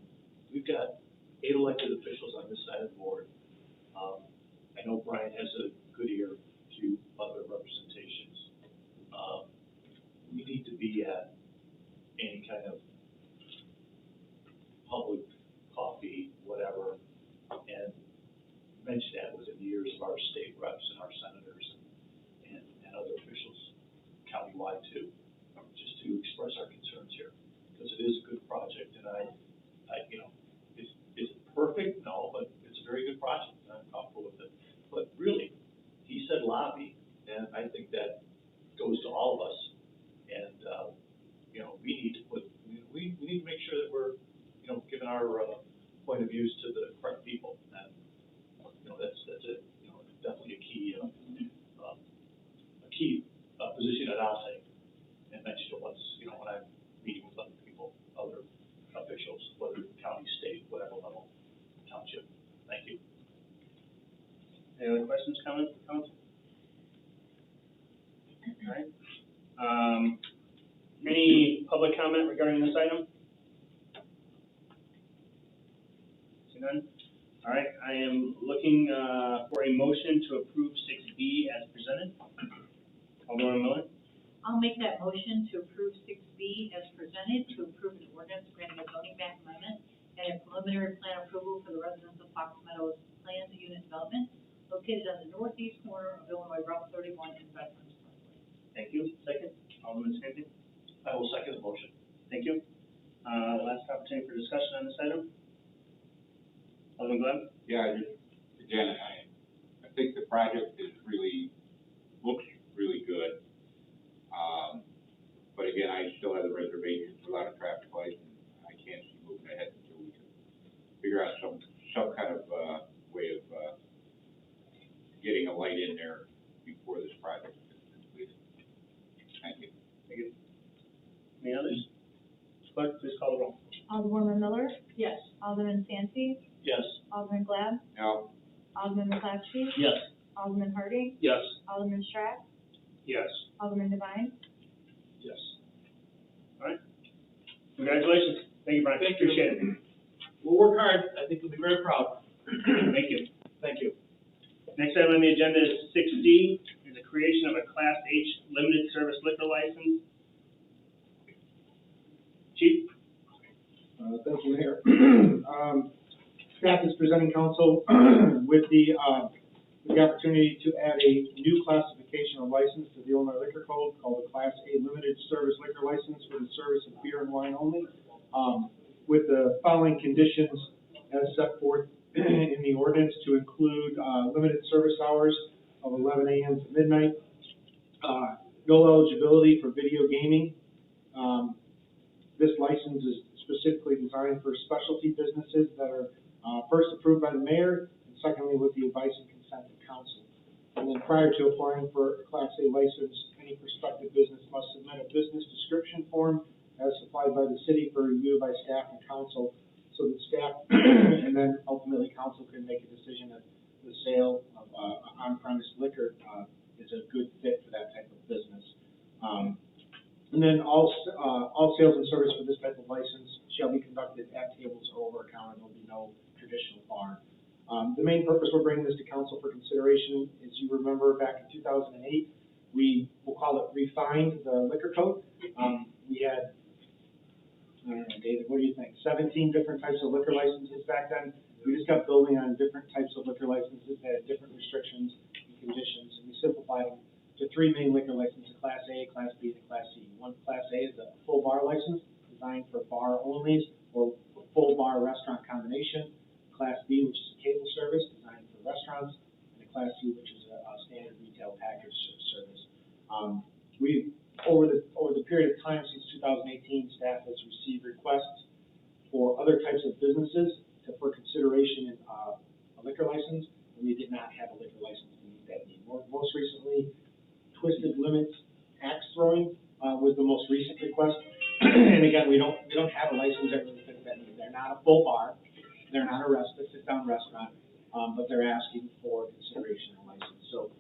we've got 8 elected officials on this side of the board. I know Brian has a good ear to other representations. We need to be at any kind of public coffee, whatever, and mention that within the ears of our state reps and our senators and other officials countywide too, just to express our concerns here, because it is a good project, and I is it perfect? No, but it's a very good project, and I'm comfortable with it. But really, he said lobby, and I think that goes to all of us, and, we need to we need to make sure that we're, giving our, point of views to the correct people, and, that's it, definitely a key position that I'll take, and mention it once, when I'm meeting with other people, other officials, whether county, state, whatever level, township. Thank you. Any other questions, comments, council? All right. Any public comment regarding this item? See none? All right, I am looking, for a motion to approve 6B as presented. Alderman Miller? I'll make that motion to approve 6B as presented, to approve an ordinance granting a zoning map amendment and a preliminary plan approval for the residents of Fox Meadows Planned Unit Development located located on the northeast corner of Illinois Route 31 and Veterans Parkway. Thank you. Second, Alderman Santi. I will second the motion. Thank you. Last opportunity for discussion on this item. Alderman Glenn? Yeah, just, again, I think the project is really, looks really good. But again, I still have the reservations without a traffic light, and I can't see moving ahead until we can figure out some kind of, way of, getting a light in there before this project is completed. Thank you. Thank you. Any others? Clerk, please call the roll. Alderwoman Miller, Yes. Alderman Santi, Yes. Alderman Glad, Now, Alderman McClatchy, Yes. Alderman Harding, Yes. Alderman Strack, Yes. Alderman Devine. Yes. Congratulations. Thank you, Brian. Thank you. Appreciate it. We'll work hard. I think you'll be very proud. Thank you. Thank you. Next item on the agenda is 6D, is the creation of a Class H limited service liquor license. Chief? Thank you, Mayor. Staff is presenting council with the opportunity to add a new classification of license to the Illinois Liquor Code called the Class A Limited Service Liquor License for the service of beer and wine only, with the following conditions as set forth in the ordinance to include limited service hours of 11 a.m. to midnight, no eligibility for video gaming. This license is specifically designed for specialty businesses that are first approved by the mayor, and secondly, with the advice and consent of council. And then prior to applying for a Class A license, any prospective business must submit a business description form as supplied by the city for review by staff and council, so that staff and then ultimately council can make a decision that the sale of on-premise liquor is a good fit for that type of business. And then all sales and service for this type of license shall be conducted at tables or over a counter. There will be no traditional bar. The main purpose we're bringing this to council for consideration is, you remember back in 2008, we'll call it refined the liquor code. We had, I don't know, David, what do you think? 17 different types of liquor licenses back then. We just kept building on different types of liquor licenses that had different restrictions and conditions, and we simplified them to 3 main liquor licenses: Class A, Class B, and Class C. One Class A is a full bar license designed for bar onlys or full bar restaurant combination. Class B, which is a table service designed for restaurants, and a Class C, which is a standard retail package service. We over the period of time since 2018, staff has received requests for other types of businesses for consideration in a liquor license, and we did not have a liquor license to meet that need. Most recently, Twisted Limits axe throwing was the most recent request. And again, we don't have a license that really fits that need. They're not a full bar, they're not a sit-down restaurant, but they're asking for consideration and license. So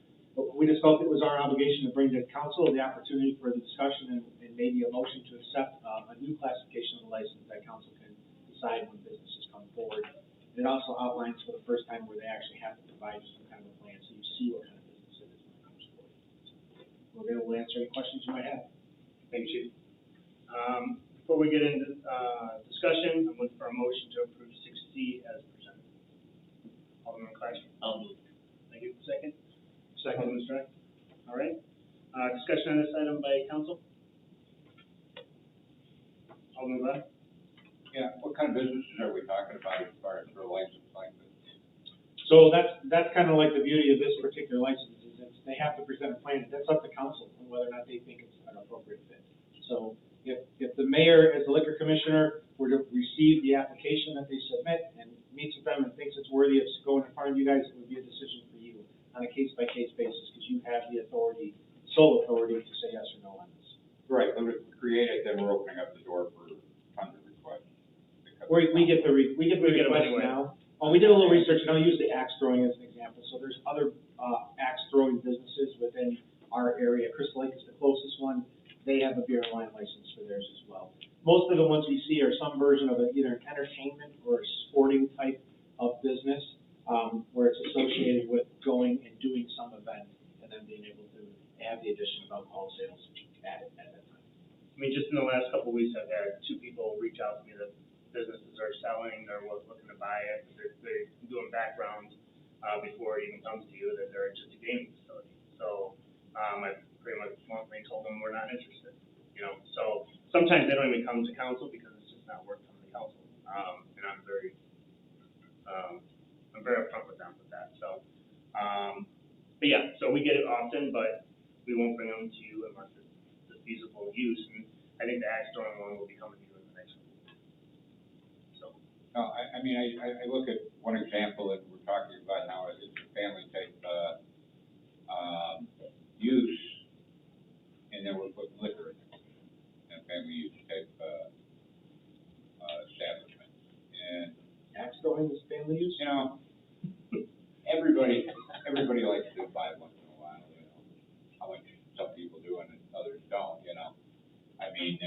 we just felt it was our obligation to bring to council the opportunity for the discussion and maybe a motion to accept a new classification of the license that council can decide when businesses come forward. It also outlines for the first time where they actually have to provide some kind of a plan, so you see what kind of business it is when it comes forward. We're able to answer any questions you might have. Thank you, Chief. Before we get into discussion, I'm looking for a motion to approve 6C as presented. Alderman McClatchy. I'll move. Thank you. Second? Second. Alderman Strack. All right. Discussion on this item by council? Alderman Glenn? yeah, what kind of businesses are we talking about as far as for a license like this? So that's kind of like the beauty of this particular license, is that they have to present a plan. That's up to council on whether or not they think it's an appropriate fit. So if the mayor, as the liquor commissioner, were to receive the application that they submit and meets with them and thinks it's worthy of going in front of you guys, it would be a decision for you on a case-by-case basis, because you have the authority, sole authority, to say yes or no on this. Right, when we create it, then we're opening up the door for tons of requests. We get the We get them request anyway. now. We did a little research, and I'll use the axe throwing as an example. So there's other axe throwing businesses within our area. Crystal Lake is the closest one. They have a beer and wine license for theirs as well. Most of the ones we see are some version of either an entertainment or a sporting type of business, where it's associated with going and doing some event and then being able to have the addition of alcohol sales at that time. I mean, just in the last couple of weeks, I've had 2 people reach out to me that businesses are selling, they're looking to buy it, they're doing background before it even comes to you, that they're just a gaming facility. So, I pretty much bluntly told them we're not interested, you know, so sometimes they don't even come to council because it's just not worth coming to council. And I'm very upfront with them with that, so, but yeah, so we get it often, but we won't bring them to you unless it's the feasible use, and I think the axe throwing one will be coming to you in the next week. So, No, I mean, I look at one example that we're talking about now, is it's a family type, use, and then we're putting liquor in it, and family use type, establishment. And, Axe throwing is family use? you know, everybody likes to buy once in a while, you know, how much some people do and others don't, you know. I mean,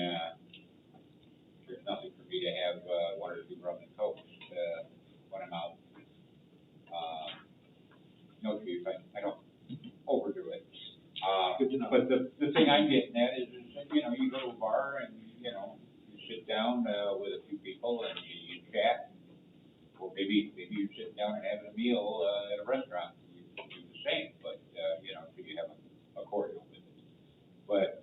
there's nothing for me to have, one or two rum and cokes, when I'm out. No beef, I don't overdo it. Good to know. But the thing I'm getting at is, you know, you go to a bar and, you know, you sit down, with a few people and you chat. Or maybe you're sitting down and having a meal, at a restaurant, you do the same, but, you know, you have a cordial with it. But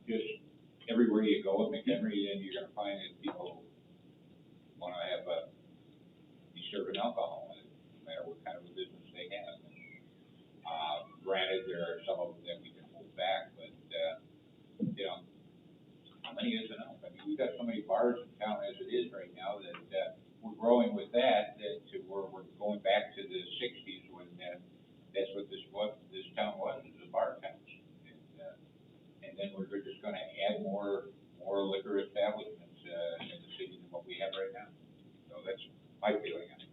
just everywhere you go in McHenry, and you're gonna find that people wanna have be serving alcohol, no matter what kind of a business they have. Granted, there are some of them that we can hold back, but, you know, how many is enough? I mean, we've got so many bars in town as it is right now that, we're growing with that to where we're going back to the sixties when, that's what this town was, is a bar town. And then we're just gonna add more liquor establishments, in the city than what we have right now. So that's my feeling on it.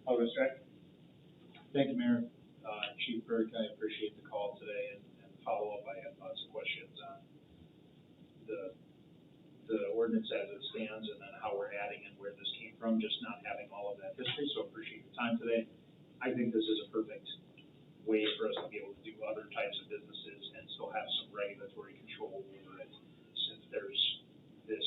Alderman Strack? Thank you, Mayor. Chief Burke, I appreciate the call today and follow-up. I have lots of questions on the ordinance as it stands and then how we're adding and where this came from, just not having all of that history, so appreciate your time today. I think this is a perfect way for us to be able to do other types of businesses and still have some regulatory control over it, since there's this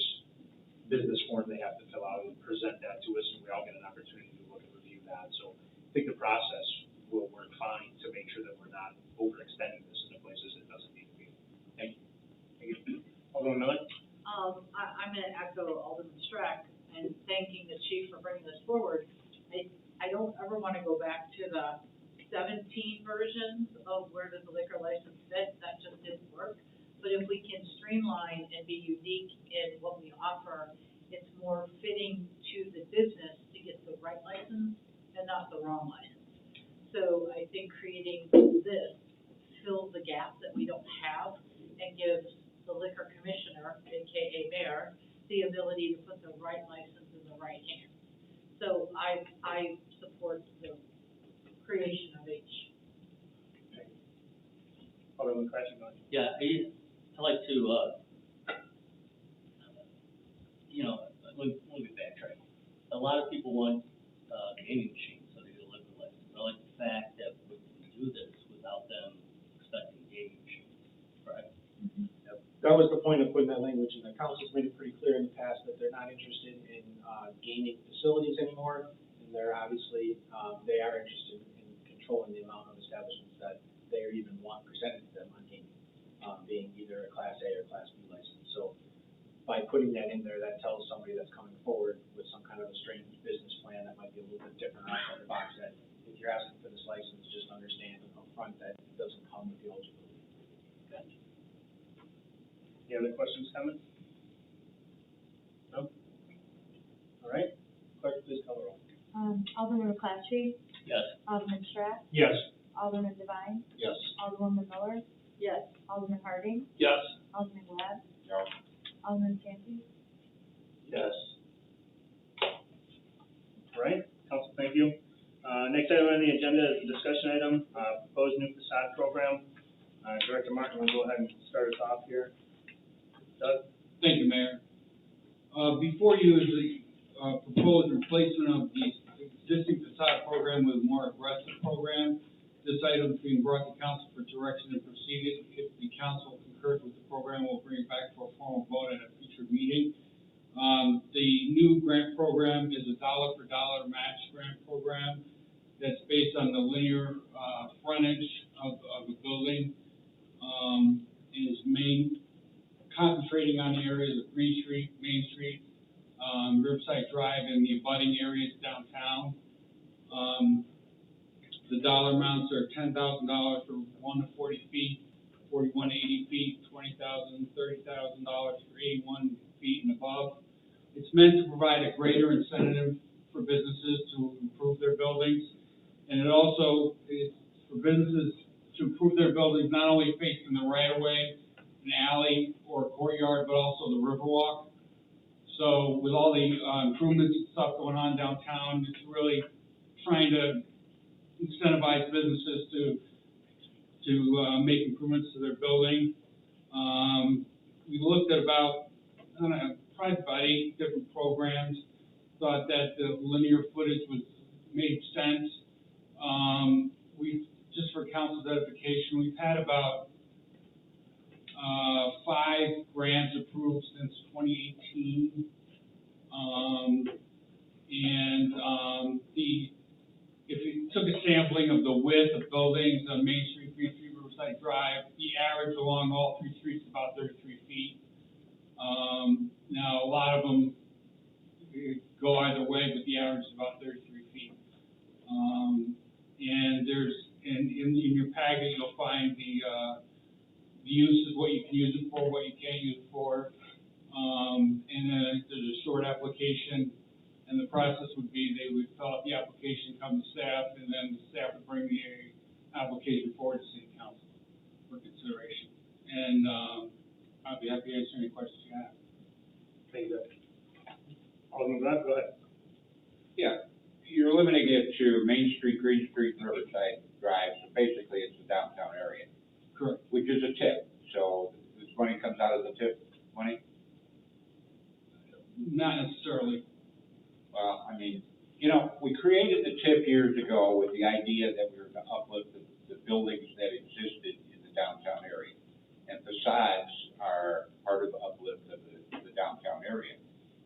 business form they have to fill out and present that to us, and we all get an opportunity to look and review that. So I think the process will work fine to make sure that we're not overextending this into places it doesn't need to be. Thank you. Thank you. Alderman Miller? I'm gonna echo Alderman Strack and thanking the chief for bringing this forward. I don't ever wanna go back to the 17 versions of where does the liquor license fit, that just didn't work. But if we can streamline and be unique in what we offer, it's more fitting to the business to get the right license and not the wrong license. So I think creating this fills the gap that we don't have and gives the liquor commissioner, AKA mayor, the ability to put the right license in the right hands. So I support the creation of H. Alderman Cratchit, go ahead. Yeah, I like to, you know, let me backtrack. A lot of people want, gaming machines, so they get a liquor license. I like the fact that we can do this without them expecting gaming machines, correct? That was the point of putting that language in. The council's made it pretty clear in the past that they're not interested in, gaming facilities anymore. And they're obviously, they are interested in controlling the amount of establishments that they even want presented to them on gaming, being either a Class A or Class B license. So by putting that in there, that tells somebody that's coming forward with some kind of a strange business plan that might be a little bit different outside the box, that if you're asking for this license, just understand upfront that it doesn't come with the eligibility. Any other questions, comments? No? All right, clerk, please call the roll. Alderman McClatchy? Yes. Alderman Strack? Yes. Alderman Devine? Yes. Alderwoman Miller? Yes. Alderman Harding? Yes. Alderman Glad? No. Alderman Santi? Yes. All right, council, thank you. Next item on the agenda is a discussion item, proposed new facade program. Director Martin will go ahead and start us off here. Doug? Thank you, Mayor. Before you is the proposed replacement of the existing facade program with a more aggressive program. This item is being brought to council for direction and proceeding. If the council concurs with the program, we'll bring it back for a formal vote at a future meeting. The new grant program is a dollar for dollar match grant program. that's based on the linear, frontage of the building. Is concentrating on the areas of Green Street, Main Street, Riverside Drive, and the abutting areas downtown. The dollar amounts are $10,000 for 1 to 40 feet, 41 to 80 feet, $20,000, $30,000 for 81 feet and above. It's meant to provide a greater incentive for businesses to improve their buildings. And it also is for businesses to improve their buildings, not only facing the right of way, an alley or a courtyard, but also the Riverwalk. So with all the improvements and stuff going on downtown, it's really trying to incentivize businesses to make improvements to their building. We looked at probably about 8 different programs, thought that the linear footage made sense. Just for council's edification, we've had about 5 grants approved since 2018. If you took a sampling of the width of buildings on Main Street, Green Street, Riverside Drive, the average along all 3 streets is about 33 feet. Now, a lot of them go either way, but the average is about 33 feet. And in your package, you'll find the uses, what you can use it for, what you can't use it for. And then there's a short application, and the process would be they would fill out the application, come to staff, and then the staff would bring the application forward to city council for consideration. And I'd be happy to answer any questions you have. Thank you. Alderman Glad, go ahead. Yeah, you're limiting it to Main Street, Green Street, and Riverside Drive, so basically it's the downtown area. Correct. Which is a tip, so this money comes out of the tip money? Not necessarily. Well, I mean, we created the TIP years ago with the idea that we were gonna uplift the buildings that existed in the downtown area. And facades are part of the uplift of the downtown area.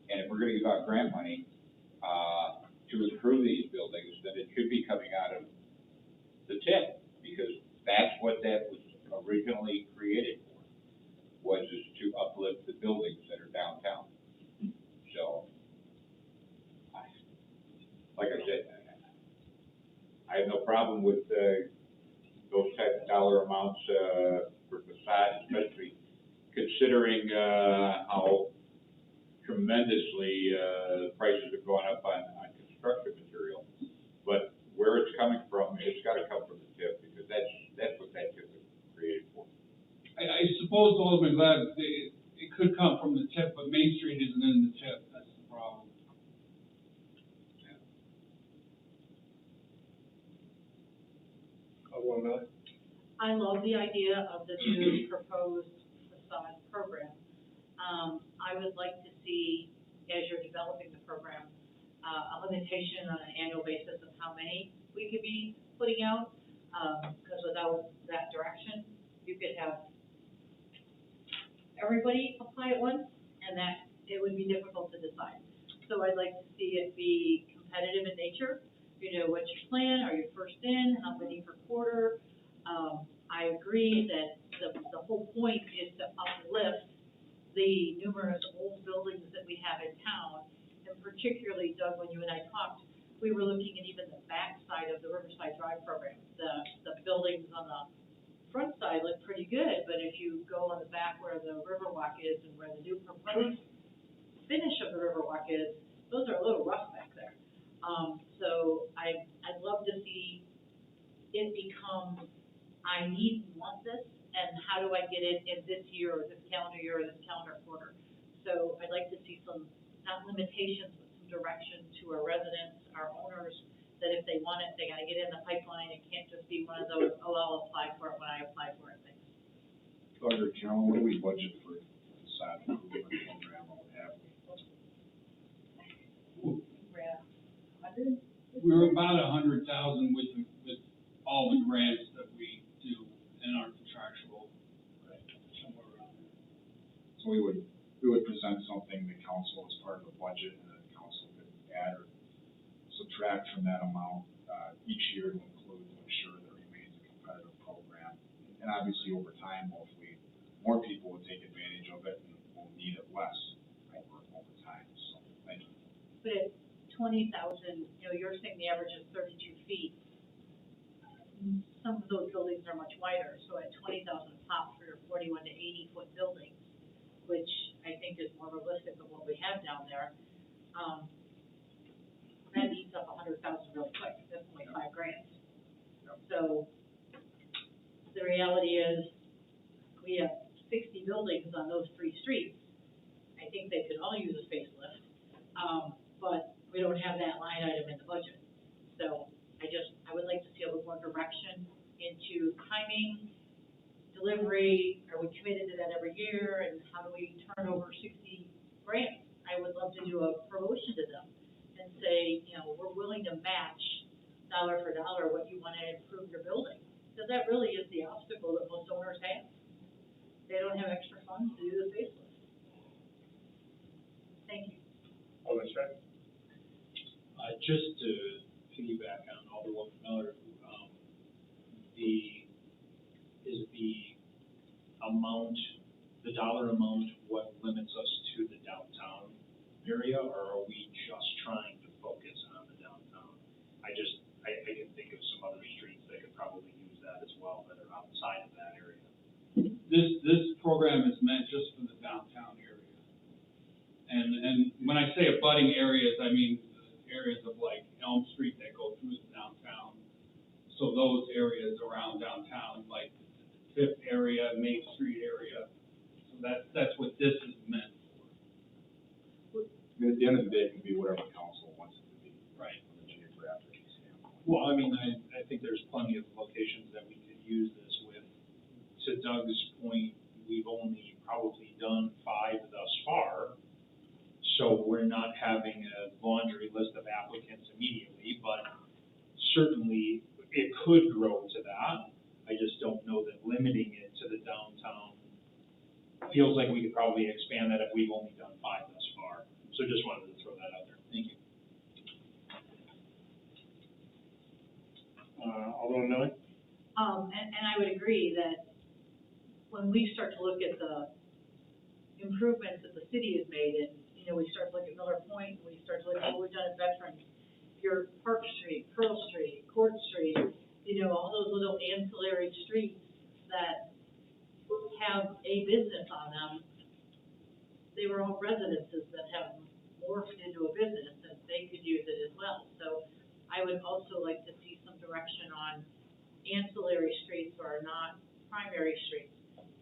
And if we're gonna give out grant money, to improve these buildings, then it should be coming out of the TIP, because that's what that was originally created for, was to uplift the buildings that are downtown. So, like I said, I have no problem with those type of dollar amounts for facades, especially considering how tremendously prices have gone up on construction material. But where it's coming from, it's got to come from the TIP, because that's what that TIP was created for. I suppose, Alderman Glad, it could come from the TIP, but Main Street isn't in the TIP. That's the problem. Alderman Miller? I love the idea of the new proposed facade program. I would like to see, as you're developing the program, a limitation on an annual basis of how many we could be putting out, because without that direction, you could have everybody apply at once, and that it would be difficult to decide. So I'd like to see it be competitive in nature. What's your plan? Are you first in? How many per quarter? I agree that the whole point is to uplift the numerous old buildings that we have in town. And particularly, Doug, when you and I talked, we were looking at even the back side of the Riverside Drive program. The buildings on the front side look pretty good, but if you go on the back where the Riverwalk is and where the new proposed finish of the Riverwalk is, those are a little rough back there. So I'd love to see it become, I need and want this, and how do I get it in this year, or this calendar year, or this calendar quarter? So I'd like to see some, not limitations, but some direction to our residents, our owners, that if they want it, they gotta get in the pipeline. It can't just be one of those, oh, I'll apply for it when I apply for it things. Dr. Jones, what do we budget for facade improvement program, what have we? We're about 100,000 with all the grants that we do in our contractual, somewhere around there. So we would present something to council as part of the budget, and then council could add or subtract from that amount, each year to include to ensure that it remains a competitive program. And obviously, over time, hopefully, more people will take advantage of it and will need it less over time, so, thank you. But at 20,000, you're saying the average is 32 feet. Some of those buildings are much wider, so at 20,000 a pop for your 41 to 80 foot buildings, which I think is more realistic of what we have down there, that eats up 100,000 real quick. That's only $5,000. So the reality is, we have 60 buildings on those 3 streets. I think they could all use a facelift, but we don't have that line item in the budget. So I would like to see a little more direction into timing, delivery. Are we committed to that every year? And how do we turn over 60 grants? I would love to do a promotion to them and say, we're willing to match dollar for dollar what you want to improve your building. Because that really is the obstacle that most owners have. They don't have extra funds to do the facelift. Thank you. Alderman Strack? Just to piggyback on Alderwoman Miller, the dollar amount, what limits us to the downtown area, or are we just trying to focus on the downtown? I can think of some other streets that could probably use that as well that are outside of that area. This program is meant just for the downtown area. And when I say abutting areas, I mean areas of like Elm Street that go through the downtown. So those areas around downtown, like the Fifth area, Main Street area. So that's what this is meant for. At the end of the day, it can be whatever council wants it to be. Right. From a geographic standpoint. Well, I mean, I think there's plenty of locations that we could use this with. To Doug's point, we've only probably done 5 thus far. So we're not having a laundry list of applicants immediately, but certainly it could grow to that. I just don't know that limiting it to the downtown feels like we could probably expand that if we've only done 5 thus far. So just wanted to throw that out there. Thank you. Alderman Miller? And I would agree that when we start to look at the improvements that the city has made, and, we start to look at Miller Point, we start to look at what we've done at Veterans, your Park Street, Pearl Street, Court Street, all those little ancillary streets that have a business on them, they were all residences that have morphed into a business, and they could use it as well. So I would also like to see some direction on ancillary streets or not primary streets.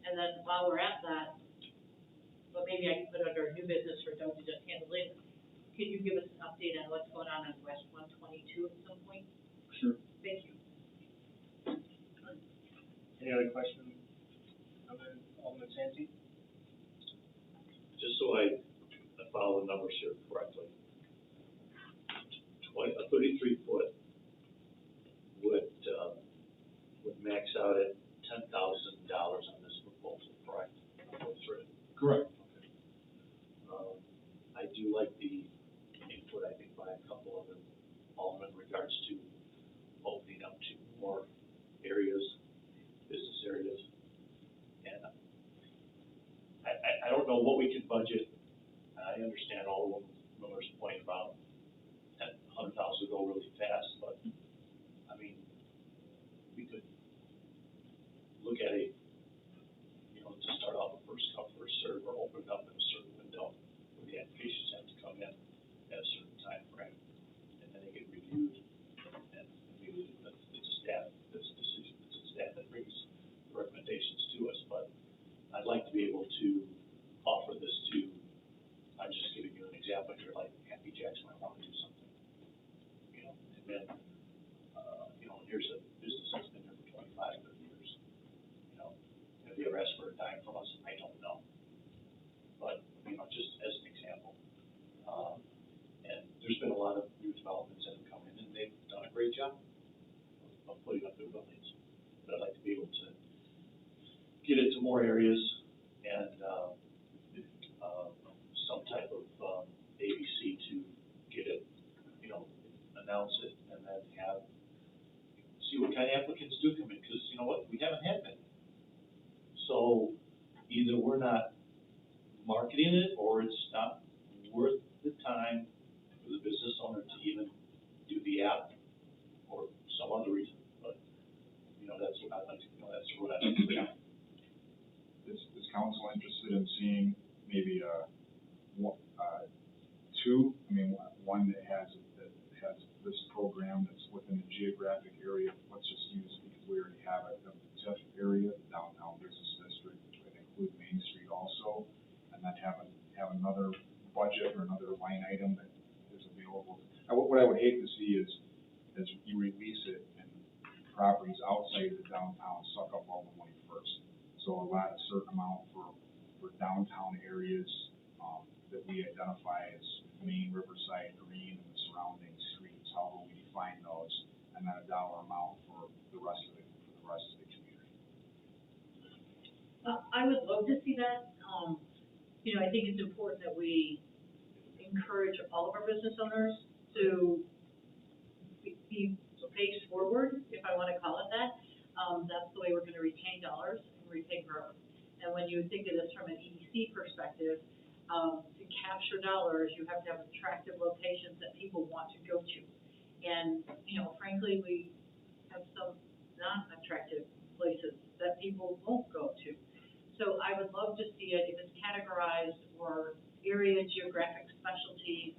And then while we're at that, but maybe I can put it under a new business for Doug to just handle later. Can you give us an update on what's going on West 122 at some point? Sure. Thank you. Any other questions? Alderman Santi? Just so I follow the numbers here correctly. A 33 foot would max out at $10,000 on this proposal, correct? Correct. I do like the input, I think, by a couple of the aldermen in regards to opening up to more areas, business areas. And I don't know what we can budget. I understand Alderwoman Miller's point about that 100,000 would go really fast, but I mean, we could look at a, to start off with first come, first serve, or open it up in a certain window where the applications have to come in at a certain time frame, and then they get reviewed, and maybe it's a staff, it's a decision, it's a staff that brings the recommendations to us, but I'd like to be able to offer this to, I'm just giving you an example here, like Happy Jacks might want to do something, and then, here's a business that's been there for 25, 30 years, have they ever asked for a dime from us? I don't know. But, just as an example. And there's been a lot of new developments that have come in, and they've done a great job of putting up their buildings. But I'd like to be able to get it to more areas and, some type of, ABC to get it, announce it, and then have see what kind of applicants do come in, because you know what, we haven't had many. So either we're not marketing it, or it's not worth the time for the business owner to even do the app, or some other reason, but, you know, that's what I'd like to, you know, that's what I'd like to do. Is council interested in seeing maybe, two, I mean, one that has this program that's within the geographic area, let's just use, because we already have it, the TIF area, the downtown business district, and include Main Street also, and then have another budget or another line item that is available. What I would hate to see is you release it and properties outside of the downtown suck up all the money first. So a certain amount for downtown areas, that we identify as Main, Riverside, Green, and the surrounding streets, however we define those, and then a dollar amount for the rest of the community. I would love to see that. You know, I think it's important that we encourage all of our business owners to be face forward, if I want to call it that. That's the way we're going to retain dollars and retain growth. And when you think of this from an EDC perspective, to capture dollars, you have to have attractive locations that people want to go to. And, you know, frankly, we have some non-attractive places that people won't go to. So I would love to see it, if it's categorized or area geographic specialties,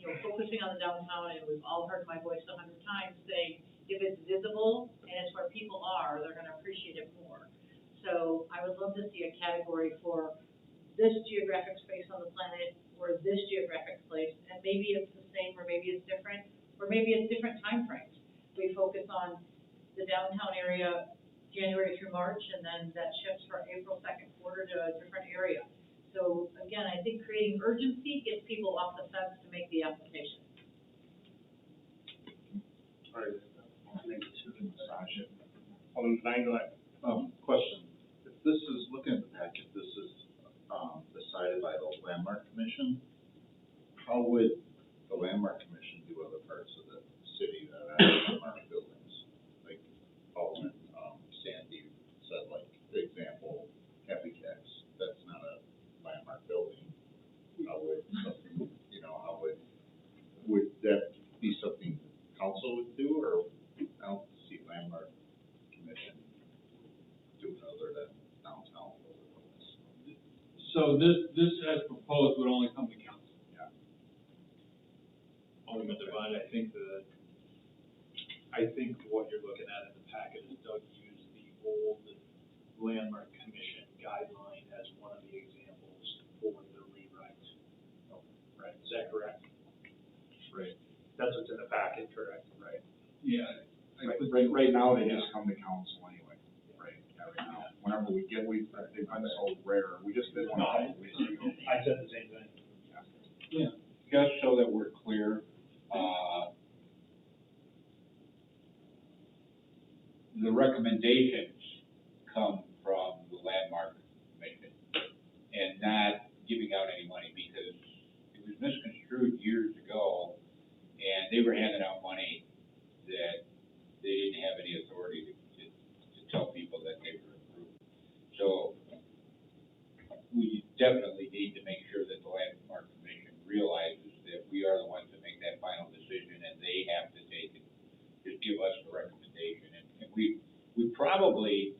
you know, focusing on the downtown, and we've all heard my voice 100 times saying, if it's visible and it's where people are, they're gonna appreciate it more. So I would love to see a category for this geographic space on the planet, or this geographic place, and maybe it's the same, or maybe it's different, or maybe it's different timeframes. We focus on the downtown area January through March, and then that shifts from April second quarter to a different area. So again, I think creating urgency gets people off the fence to make the application. All right. Alderman Devine, go ahead. Question, if this is, looking at the packet, this is, decided by the Landmark Commission, how would the Landmark Commission do other parts of the city that have landmark buildings? Like Alderman, Sandy said, like, for example, Happy Cakes, that's not a landmark building. How would something, you know, would that be something council would do, or I don't see Landmark Commission doing other than downtown? So this as proposed would only come to council. Yeah. Alderman Devine, I think what you're looking at in the packet is Doug used the old Landmark Commission guideline as one of the examples for the rewrite. Right, is that correct? Right. That's what's in the packet, correct? Right. Yeah. Right now, they just come to council anyway. Right now. Whenever they've been so rare, we just did one a couple weeks ago. I said the same thing. Yeah. Just so that we're clear, the recommendations come from the Landmark Commission and not giving out any money, because it was misconstrued years ago, and they were handing out money that they didn't have any authority to tell people that they were approved. So we definitely need to make sure that the Landmark Commission realizes that we are the ones that make that final decision, and they have to take it, just give us the recommendation. And we probably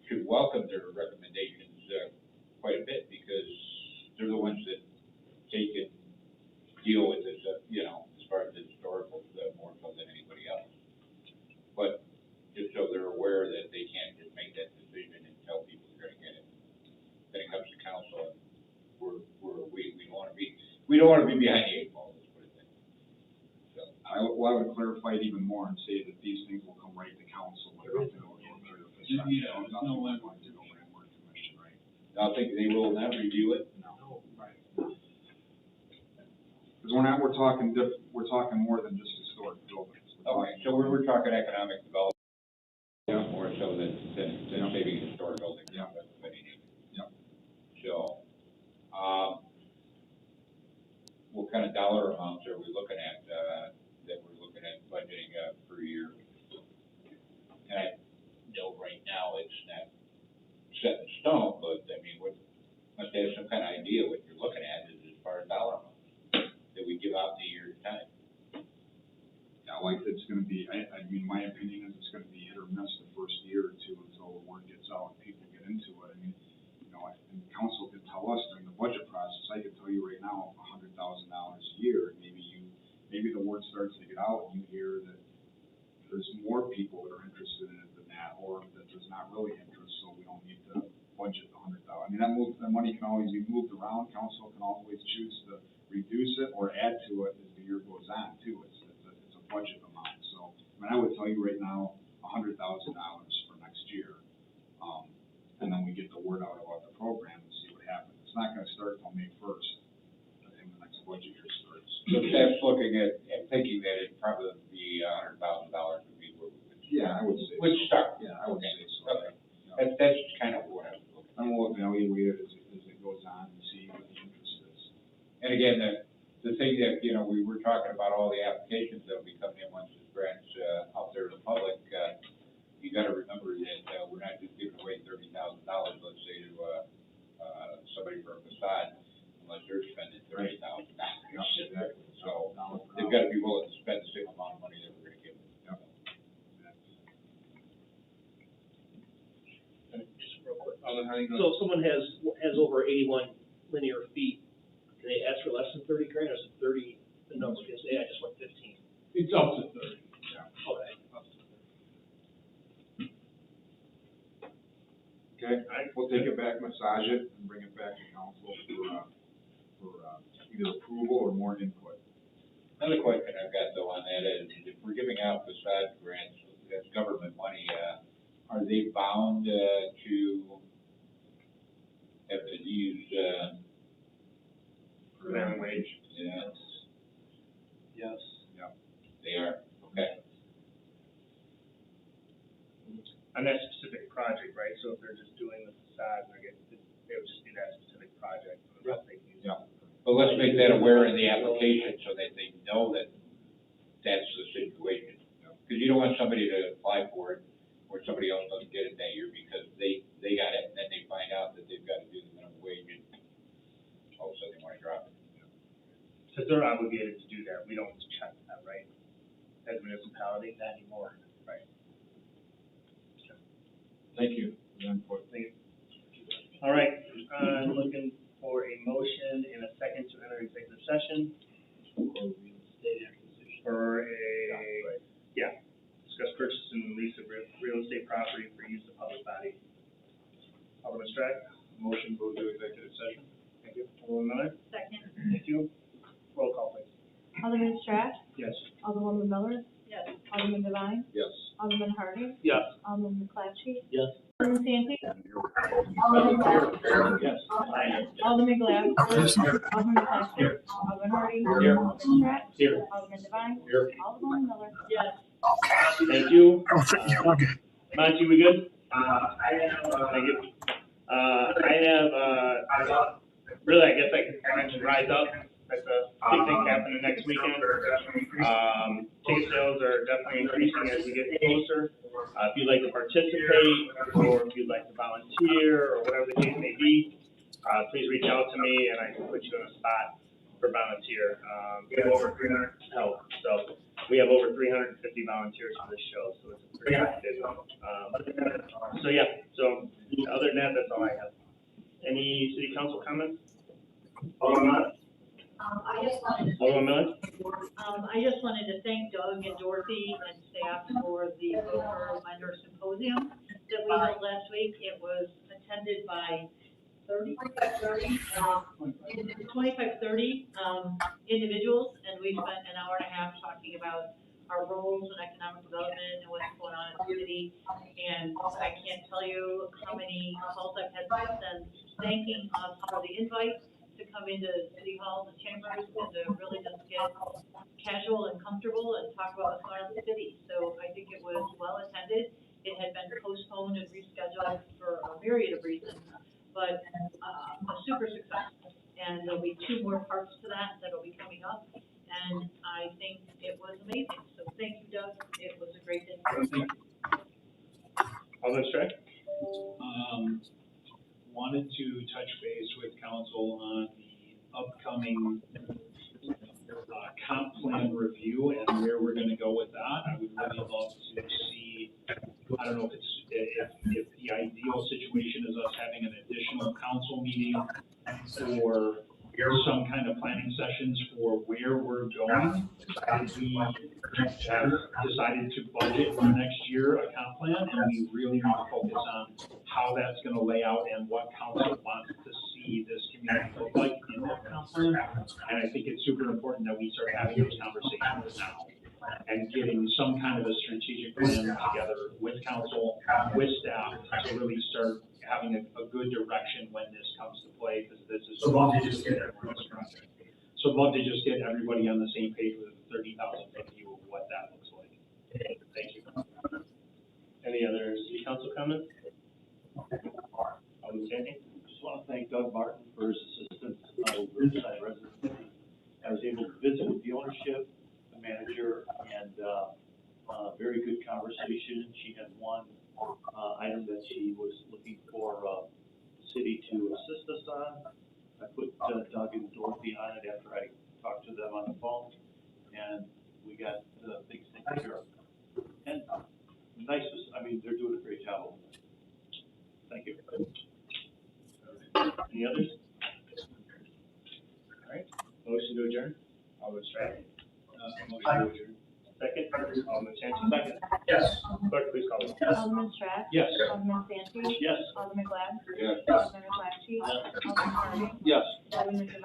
should welcome their recommendations quite a bit, because they're the ones that take and deal with this, you know, as far as the historical stuff, more so than anybody else. But just so they're aware that they can't just make that decision and tell people they're gonna get it. Then it comes to council, and we don't wanna be behind the eight ball, let's put it that way. So, I would clarify it even more and say that these things will come right to council, but nothing will go through the Yeah, there's no Landmark Commission, right? I think they will not review it. No, right. Because we're talking more than just historic buildings. Okay, so we're talking economic development, more so than saving historic buildings. Yeah. Yeah. So, what kind of dollar amounts are we looking at, that we're looking at budgeting, per year? be, I mean, my opinion is it's gonna be hit or miss the first year or two until the word gets out and people get into it. I mean, you know, and council can tell us during the budget process, I can tell you right now, $100,000 a year, and maybe the word starts to get out and you hear that there's more people that are interested in it than that, or that there's not really interest, so we don't need to budget the $100,000. I mean, that money can always be moved around, council can always choose to reduce it or add to it as the year goes on too. It's a budget amount, so, I mean, I would tell you right now, $100,000 for next year. And then we get the word out about the program and see what happens. It's not gonna start till May 1st, and the next budget year starts. So Steph's looking at thinking that it'd probably be $100,000 would be where we would. Yeah, I would say. Would so. start. Yeah, I would Okay. say so. Okay. Yeah. That's kind of what I was looking And we'll evaluate it as it goes on and see what the interest is. And again, the thing that, you know, we were talking about all the applications that'll be coming in once this grant's, out there to the public, you gotta remember that, we're not just giving away $30,000, let's say, to, somebody for a facade, unless they're spending $30,000. Yeah, exactly. So, Now, they've gotta be willing to spend the same amount of money that we're gonna give them. Just real quick. Alderman Harding, go So if someone has over 81 linear feet, can they ask for less than 30 grand, or is it 30, no, because they, I just want 15? It's up to 30. Okay. Okay, we'll take it back, massage it, and bring it back to council for either approval or more input. Another question I've got though on that is, if we're giving out facade grants, that's government money, are they bound, to have to use, Prevailing wage. yeah, Yes. they are, okay. On that specific project, right, so if they're just doing the facade, they would just be that specific project, unless they use. Yeah. But let's make that aware in the application so that they know that that's the situation. Because you don't want somebody to apply for it, or somebody else doesn't get it that year because they got it, and then they find out that they've got to do the minimum wage, and all of a sudden they want to drop it. Because they're obligated to do that, we don't check that, right? As a municipality, not anymore. Right. Thank you for the input. All right, I'm looking for a motion and a second to enter executive session for discuss purchase and lease of real estate property for use of public body. Alderman Strack? Motion go to executive session. Thank you. Alderman Miller? Second. Thank you. Roll call, please. Alderman Stratt, Yes. Alderwoman Miller, Yes. Alderman Devine, Yes. Alderman Harding, Yes. Alderman McClatchy. Yes. Alderman Santi. Alderman Glab. Yes. Alderman Glab. Alderman McClatchy. Alderman Harding. Here. Alderman Stratt. Here. Alderman Devine. Here. Alderwoman Miller. Yes. Thank you. Monty, we good? Thank you. Really, I guess I could mention Rise Up. That's a big thing happening next weekend. Ticket sales are definitely increasing as we get closer. If you'd like to participate, or if you'd like to volunteer, or whatever the case may be, please reach out to me and I can put you on a spot for volunteer. We have over 300 help, so we have over 350 volunteers for this show, so it's a pretty big one. So other than that, that's all I have. Any city council comments? Alderman Miller? I just wanted to thank Doug and Dorothy and staff for the broker lender symposium that we held last week. It was attended by 25, 30 individuals, and we spent an hour and a half talking about our roles in economic development and what's going on in the city. And I can't tell you how many calls I've had since then thanking us for the invite to come into City Hall, the chambers, and to really just get casual and comfortable and talk about what's going on in the city. So I think it was well attended. It had been postponed and rescheduled for a myriad of reasons, but a super success. And there'll be 2 more parts to that that'll be coming up. And I think it was amazing. So thank you, Doug. It was a great day. Alderman Strack? Wanted to touch base with council on the upcoming comp plan review and where we're gonna go with that. I would really love to see, I don't know if it's, if the ideal situation is us having an additional council meeting or some kind of planning sessions for where we're going. We have decided to budget for next year a comp plan, and we really want to focus on how that's gonna lay out and what council wants to see this community look like in that comp plan. And I think it's super important that we start having those conversations now and getting some kind of a strategic plan together with council, with staff, to really start having a good direction when this comes to play, because this is. So love to just get everyone's project. So love to just get everybody on the same page with a 30,000-foot view of what that looks like. Thank you. Any other city council comments? Alderman Sandy? Just want to thank Doug Martin for his assistance with Riverside residency. I was able to visit with the ownership, the manager, and, very good conversation. She had one, item that she was looking for, the city to assist us on. I put, Doug and Dorothy on it after I talked to them on the phone, and we got, things taken care of. And nice, I mean, they're doing a great job over there. Thank you. Any others? All right, motion to adjourn. Alderman Stratton. Motion to adjourn. Second, Alderman Santi. Second. Yes. Clerk, please call the roll. Alderman Stratt. Yes. Alderman Santi. Yes. Alderman Glad. Yes. Alderman McClatchy. Alderman Harding. Yes. Alderman Devine.